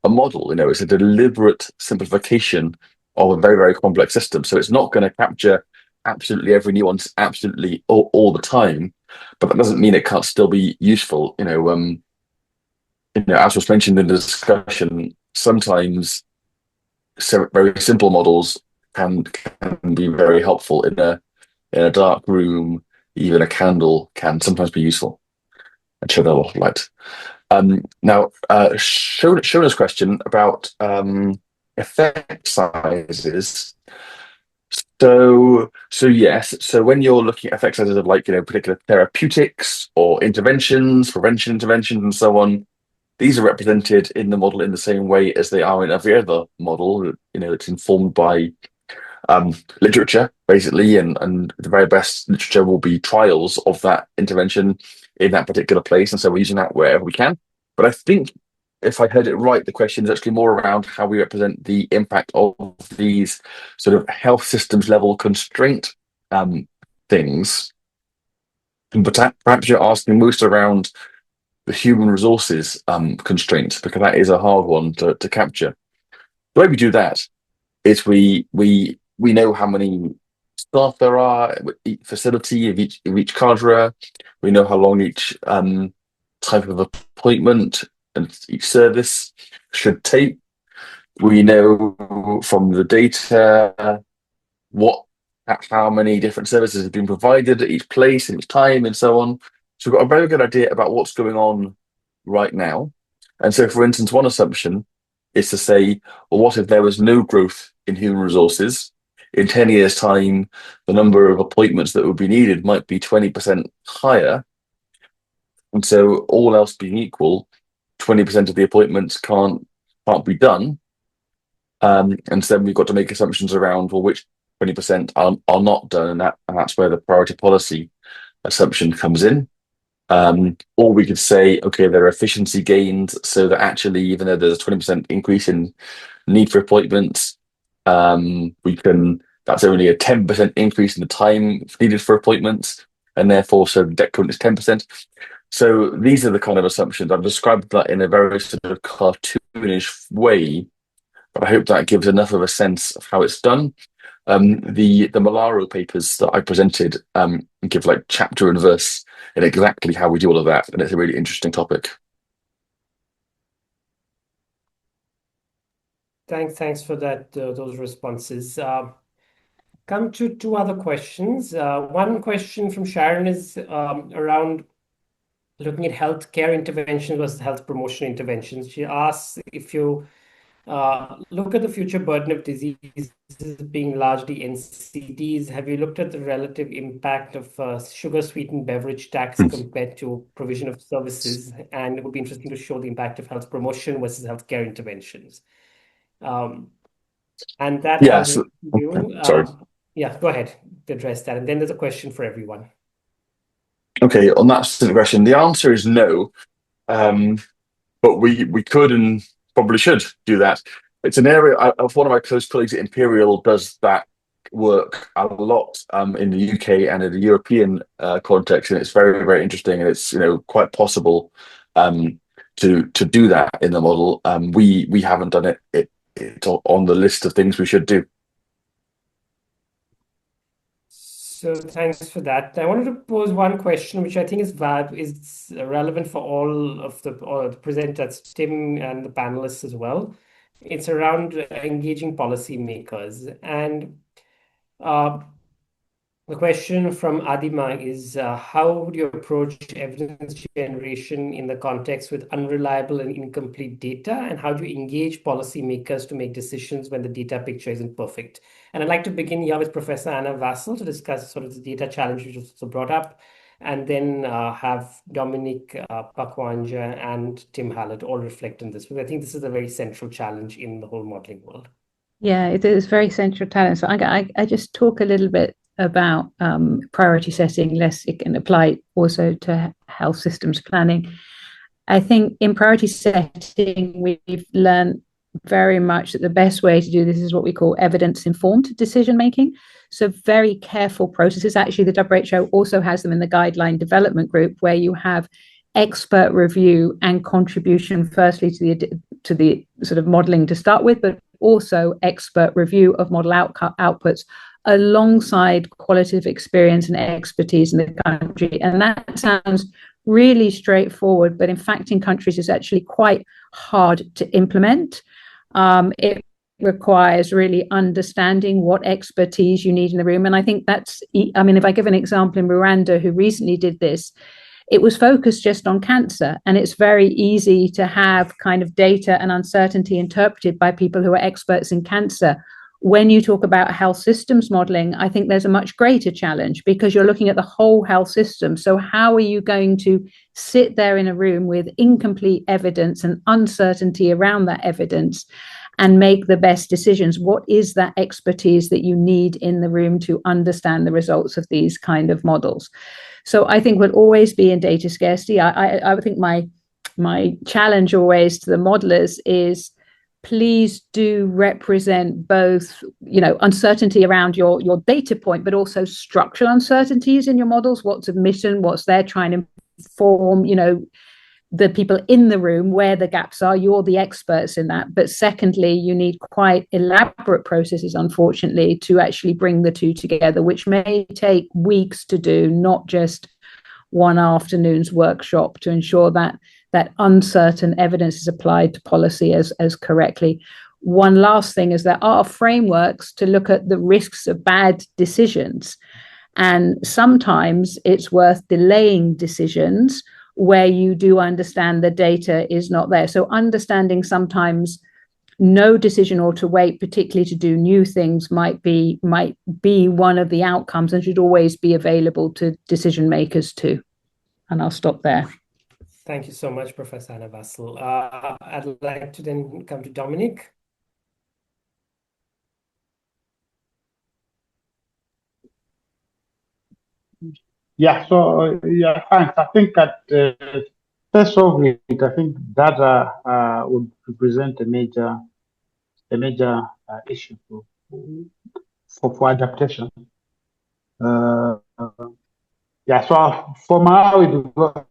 model. It's a deliberate simplification of a very, very complex system. So it's not going to capture absolutely every nuance absolutely all the time, but that doesn't mean it can't still be useful. As was mentioned in the discussion, sometimes very simple models can be very helpful in a dark room. Even a candle can sometimes be useful and shed a lot of light. Now, Shona's question about effect sizes. So yes. So when you're looking at effect sizes of particular therapeutics or prevention interventions, and so on, these are represented in the model in the same way as they are in every other model. It's informed by literature, basically, and the very best literature will be trials of that intervention in that particular place. And so we're using that wherever we can. But I think if I heard it right, the question is actually more around how we represent the impact of these sort of health systems level constraint things. But perhaps you're asking most around the human resources constraint, because that is a hard one to capture. The way we do that is we know how many staff there are at each facility of each cadre. We know how long each type of appointment and each service should take. We know from the data how many different services have been provided at each place and each time and so on. So we've got a very good idea about what's going on right now. And so, for instance, one assumption is to say, well, what if there was no growth in human resources? In 10 years' time, the number of appointments that would be needed might be 20% higher. And so, all else being equal, 20% of the appointments can't be done. And so then we've got to make assumptions around, well, which 20% are not done, and that's where the priority policy assumption comes in. Or we could say, okay, there are efficiency gains, so that actually, even though there's a 20% increase in need for appointments, that's only a 10% increase in the time needed for appointments, and therefore, so the debt is 10%. So these are the kind of assumptions. I've described that in a very sort of cartoonish way, but I hope that gives enough of a sense of how it's done. The Malaro papers that I presented give like chapter and verse in exactly how we do all of that, and it's a really interesting topic. Thanks for that those responses. Come to two other questions. One question from Sharon is around looking at healthcare interventions versus health promotion interventions. She asks, if you look at the future burden of diseases being largely NCDs, have you looked at the relative impact of sugar-sweetened beverage tax compared to provision of services? And it would be interesting to show the impact of health promotion versus healthcare interventions. And that Yeah, I'll so, leave to you. sorry. Yeah, go ahead to address that. And then there's a question for everyone. Okay, on that specific question, the answer is no. But we could and probably should do that. It's an area of one of my close colleagues at Imperial does that work a lot in the UK and in the European context, and it's very, very interesting, and it's quite possible to do that in the model. We haven't done it. It's on the list of things we should do. So thanks for that. I wanted to pose one question, which I think is relevant for all the presenters, Tim and the panelists as well. It's around engaging policymakers. And the question from Adima is, how would you approach evidence generation in the context with unreliable and incomplete data? And how do you engage policymakers to make decisions when the data picture isn't perfect? And I'd like to begin here with Professor Anna Vassal to discuss sort of the data challenge which was also brought up, and then have Dominic Pakwanja and Tim Hallett all reflect on this, because I think this is a very central challenge in the whole modeling world. Yeah, it is very central talent. So I just talk a little bit about priority setting, less it can apply also to health systems planning. I think in priority setting, we've learned very much that the best way to do this is what we call evidence-informed decision-making. So very careful processes. Actually, the WHO also has them in the guideline development group, where you have expert review and contribution, firstly to the sort of modeling to start with, but also expert review of model outputs alongside qualitative experience and expertise in the country. And that sounds really straightforward, but in fact, in countries, it's actually quite hard to implement. It requires really understanding what expertise you need in the room. And I think if I give an example in Rwanda, who recently did this, it was focused just on cancer. And it's very easy to have kind of data and uncertainty interpreted by people who are experts in cancer. When you talk about health systems modeling, I think there's a much greater challenge, because you're looking at the whole health system. So how are you going to sit there in a room with incomplete evidence and uncertainty around that evidence and make the best decisions? What is that expertise that you need in the room to understand the results of these kind of models? So I think we'll always be in data scarcity. I think my challenge always to the modelers is, please do represent both, uncertainty around your data point, but also structural uncertainties in your models. What's a mission? What's there trying to inform, the people in the room, where the gaps are. You're the experts in that. But secondly, you need quite elaborate processes, unfortunately, to actually bring the two together, which may take weeks to do, not just one afternoon's workshop, to ensure that uncertain evidence is applied to policy as correctly. One last thing is there are frameworks to look at the risks of bad decisions. And sometimes it's worth delaying decisions where you do understand the data is not there. So understanding sometimes no decision or to wait, particularly to do new things, might be one of the outcomes, and should always be available to decision makers too. And I'll stop there. Thank you so much, Professor Anna Vassal. I'd like to then come to Dominic. Yeah, so thanks. I think that first of it, I think data would represent a major issue for adaptation. Yeah, so for Malawi,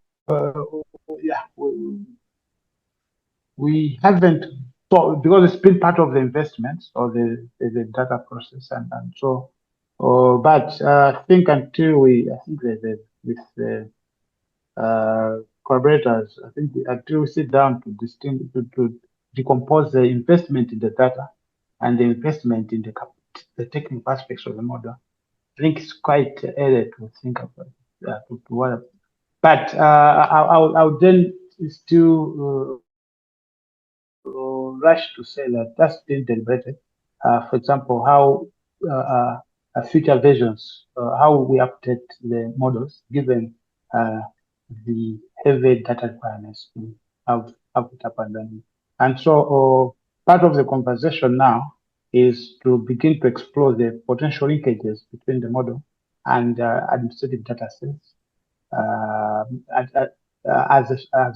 we haven't thought, because it's been part of the investments or the data process, and so. But I think with the collaborators, I think until we sit down to decompose the investment in the data and the investment in the technical aspects of the model, I think it's quite early to think about but I would then still rush to say that that's been deliberated. For example, how future versions, how we update the models given the heavy data requirements to have it up and running. And so part of the conversation now is to begin to explore the potential linkages between the model and administrative data sets as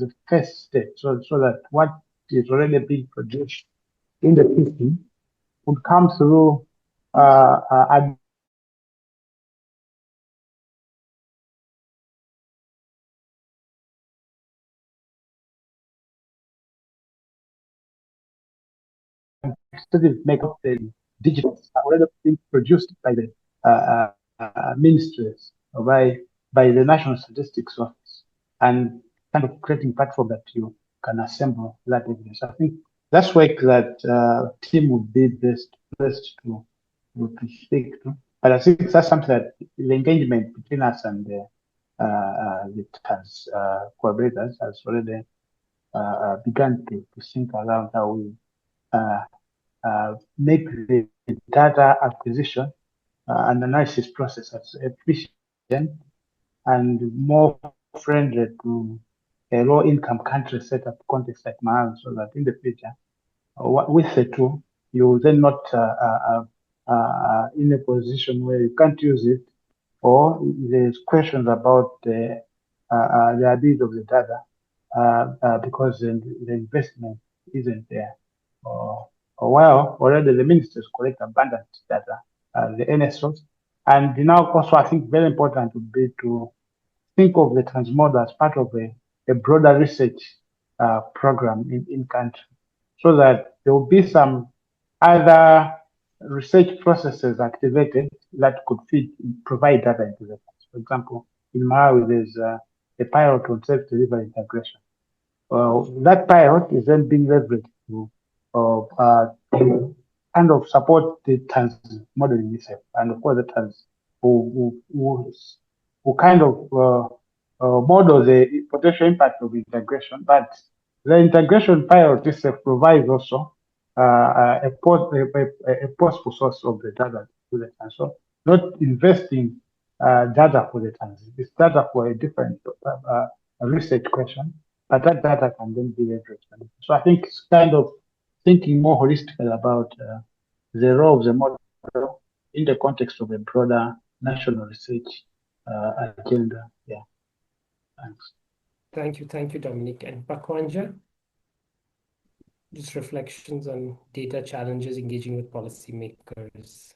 a first step, so that what is already being produced in the system would come through make up the digital already being produced by the ministries or by the National Statistics Office, and kind of creating platform that you can assemble that evidence. I think that's work that Tim would be best placed to speak to. But I think that's something that the engagement between us and the collaborators has already begun to think around how we make the data acquisition and analysis process as efficient and more friendly to a low-income country setup context like Malawi, so that in the future, with the tool, you will then not in a position where you can't use it, or there's questions about the ability of the data because the investment isn't there. Well, already the ministers collect abundant data, the NSOs, and now also I think very important would be to think of the transmodal as part of a broader research program in country, so that there will be some other research processes activated that could provide data into the country. For example, in Malawi, there's a pilot on self-delivery integration. That pilot is then being leveraged to kind of support the trans modeling itself, and of course the trans who kind of model the potential impact of integration. But the integration pilot itself provides also a possible source of the data to the trans. So not investing data for the trans, it's data for a different research question, but that data can then be leveraged. So I think it's kind of thinking more holistically about the role of the model in the context of a broader national research agenda. Yeah. Thanks. Thank you, Dominic. And Pakwanja, just reflections on data challenges engaging with policymakers.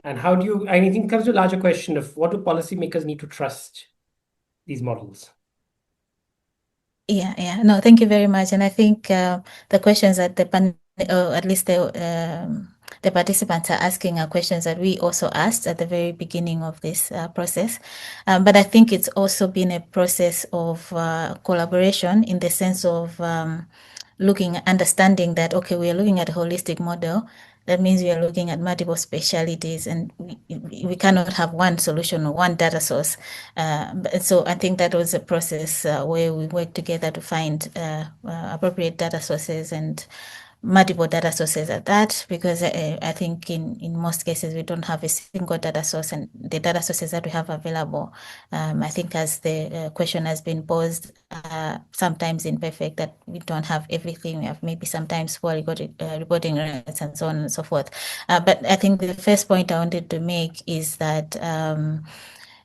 And how do you, I think it comes to a larger question of what do policymakers need to trust these models? Yeah. No, thank you very much. And I think the questions that at least the participants are asking are questions that we also asked at the very beginning of this process. But I think it's also been a process of collaboration in the sense of understanding that, okay, we are looking at a holistic model. That means we are looking at multiple specialities, and we cannot have one solution or one data source. So I think that was a process where we worked together to find appropriate data sources and multiple data sources at that, because I think in most cases we don't have a single data source, and the data sources that we have available, I think as the question has been posed, sometimes imperfect, that we don't have everything. We have maybe sometimes poor reporting rates and so on and so forth. But I think the first point I wanted to make is that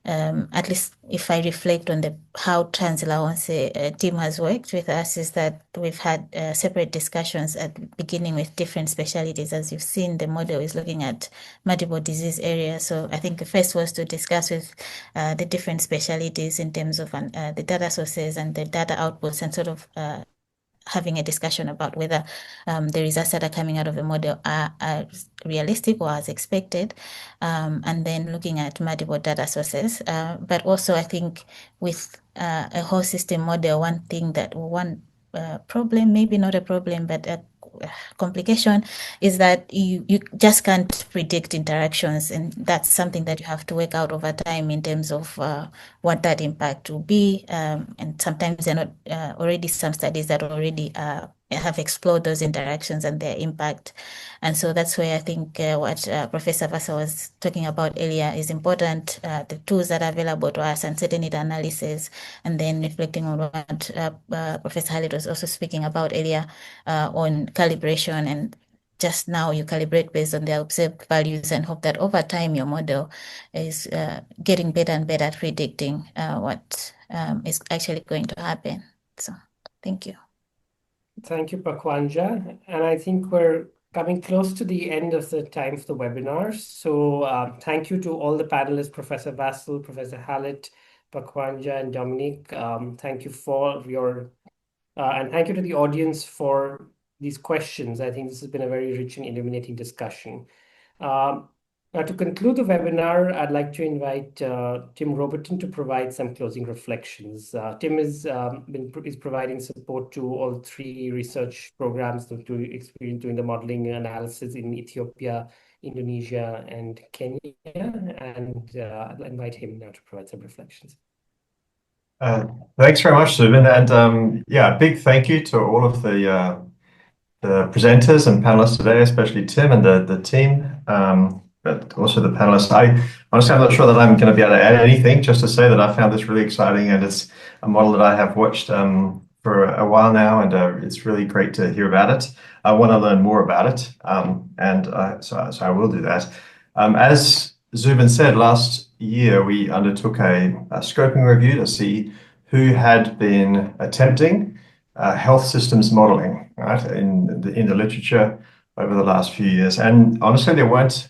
at least if I reflect on how Thanzi La Onse team has worked with us, is that we've had separate discussions at the beginning with different specialties. As you've seen, the model is looking at multiple disease areas. So I think the first was to discuss with the different specialties in terms of the data sources and the data outputs, and sort of having a discussion about whether the results that are coming out of the model are realistic or as expected, and then looking at multiple data sources. But also, I think with a whole system model, one problem, maybe not a problem, but a complication, is that you just can't predict interactions, and that's something that you have to work out over time in terms of what that impact will be. And sometimes there are not already some studies that already are have explored those interactions and their impact. And so that's where I think what Professor Vasa was talking about earlier is important, the tools that are available to us, uncertainty analysis, and then reflecting on what Professor Hallett was also speaking about earlier on calibration. And just now you calibrate based on the observed values and hope that over time your model is getting better and better at predicting what is actually going to happen. So thank you. Thank you, Pakwanja. And I think we're coming close to the end of the time for the webinar. So thank you to all the panelists, Professor Vassal, Professor Hallett, Pakwanja, and Dominic. Thank you for your, and thank you to the audience for these questions. I think this has been a very rich and illuminating discussion. Now, to conclude the webinar, I'd like to invite Tim Roberton to provide some closing reflections. Tim is providing support to all 3 research programs to experience doing the modeling analysis in Ethiopia, Indonesia, and Kenya. And I'll invite him now to provide some reflections. Thanks very much, Zubin. And yeah, big thank you to all of the presenters and panelists today, especially Tim and the team, but also the panelists. Honestly, I'm not sure that I'm going to be able to add anything, just to say that I found this really exciting, and it's a model that I have watched for a while now, and it's really great to hear about it. I want to learn more about it, so I will do that. As Zubin said, last year we undertook a scoping review to see who had been attempting health systems modeling, right, in the literature over the last few years. And honestly, there weren't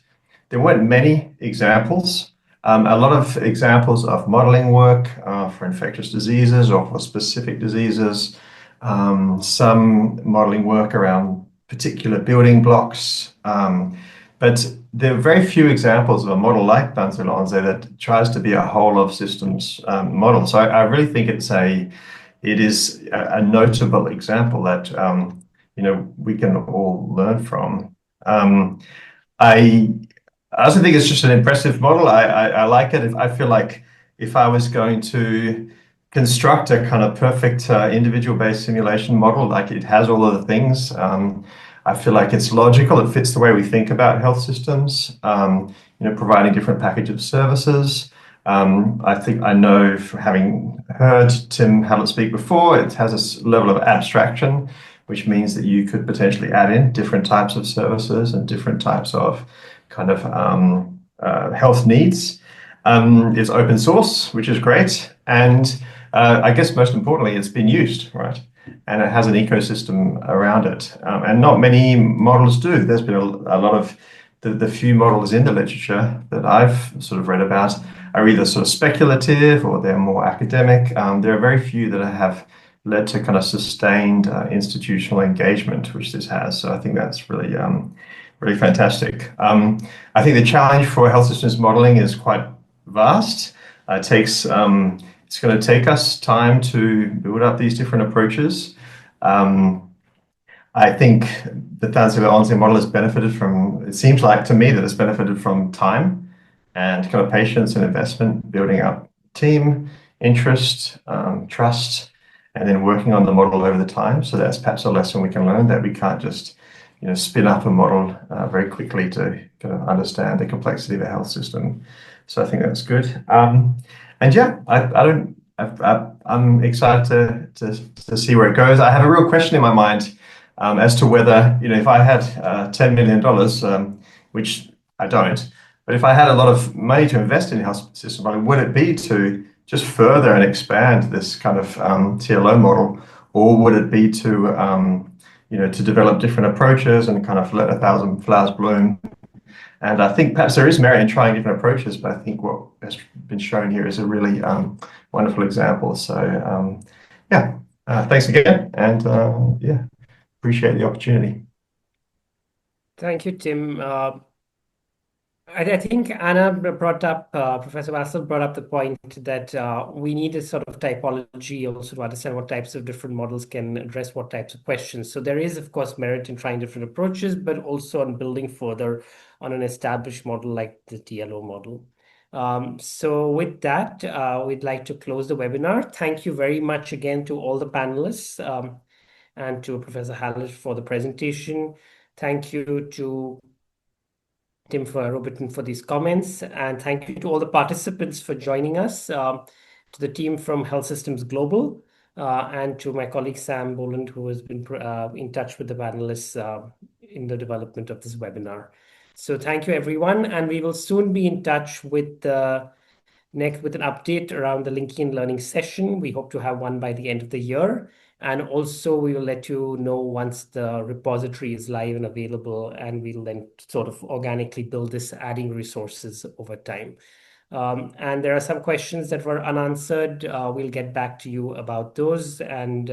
many examples. A lot of examples of modeling work for infectious diseases or for specific diseases. Some modeling work around particular building blocks. But there are very few examples of a model like Thanzi La Onse that tries to be a whole of systems model. So I really think it is a notable example that we can all learn from. I also think it's just an impressive model. I like it. I feel like if I was going to construct a kind of perfect individual-based simulation model, like it has all of the things. I feel like it's logical. It fits the way we think about health systems. Providing different packages of services. I think I know from having heard Tim Hallett speak before, it has a level of abstraction, which means that you could potentially add in different types of services and different types of kind of health needs. It's open source, which is great. And I guess most importantly, it's been used, right? And it has an ecosystem around it. And not many models do. There's been a lot of the few models in the literature that I've sort of read about are either sort of speculative or they're more academic. There are very few that have led to kind of sustained institutional engagement, which this has. So I think that's really, really fantastic. I think the challenge for health systems modeling is quite vast. It's going to take us time to build up these different approaches. I think the Thanzi La Onse model has benefited from, it seems like to me that it's benefited from time and kind of patience and investment, building up team, interest, trust, and then working on the model over the time. So that's perhaps a lesson we can learn, that we can't just spin up a model very quickly to kind of understand the complexity of a health system. So I think that's good. And yeah, I'm excited to see where it goes. I have a real question in my mind as to whether, if I had $10 million, which I don't, but if I had a lot of money to invest in health system modeling, would it be to just further and expand this kind of TLO model, or would it be to to develop different approaches and kind of let 1,000 flowers bloom? And I think perhaps there is merit in trying different approaches, but I think what has been shown here is a really wonderful example. So yeah, thanks again, and yeah, appreciate the opportunity. Thank you, Tim. I think Anna brought up, Professor Vassal brought up the point that we need a sort of typology also to understand what types of different models can address what types of questions. So there is, of course, merit in trying different approaches, but also on building further on an established model like the TLO model. So with that, we'd like to close the webinar. Thank you very much again to all the panelists. and to Professor Hallett for the presentation. Thank you to Tim Robertson for these comments, and thank you to all the participants for joining us, to the team from Health Systems Global, and to my colleague Sam Boland, who has been in touch with the panelists in the development of this webinar. So thank you, everyone, and we will soon be in touch with with an update around the linking and learning session. We hope to have one by the end of the year. And also we will let you know once the repository is live and available, and we'll then sort of organically build this, adding resources over time. And there are some questions that were unanswered. We'll get back to you about those. And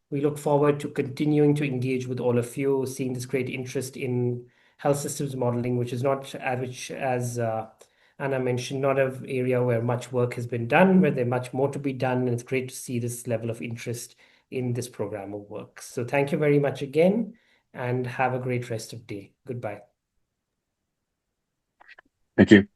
we look forward to continuing to engage with all of you, seeing this great interest in health systems modeling, which is not, which as Anna mentioned, not an area where much work has been done, where there's much more to be done. And it's great to see this level of interest in this program of work. So thank you very much again, and have a great rest of the day. Goodbye. Thank you.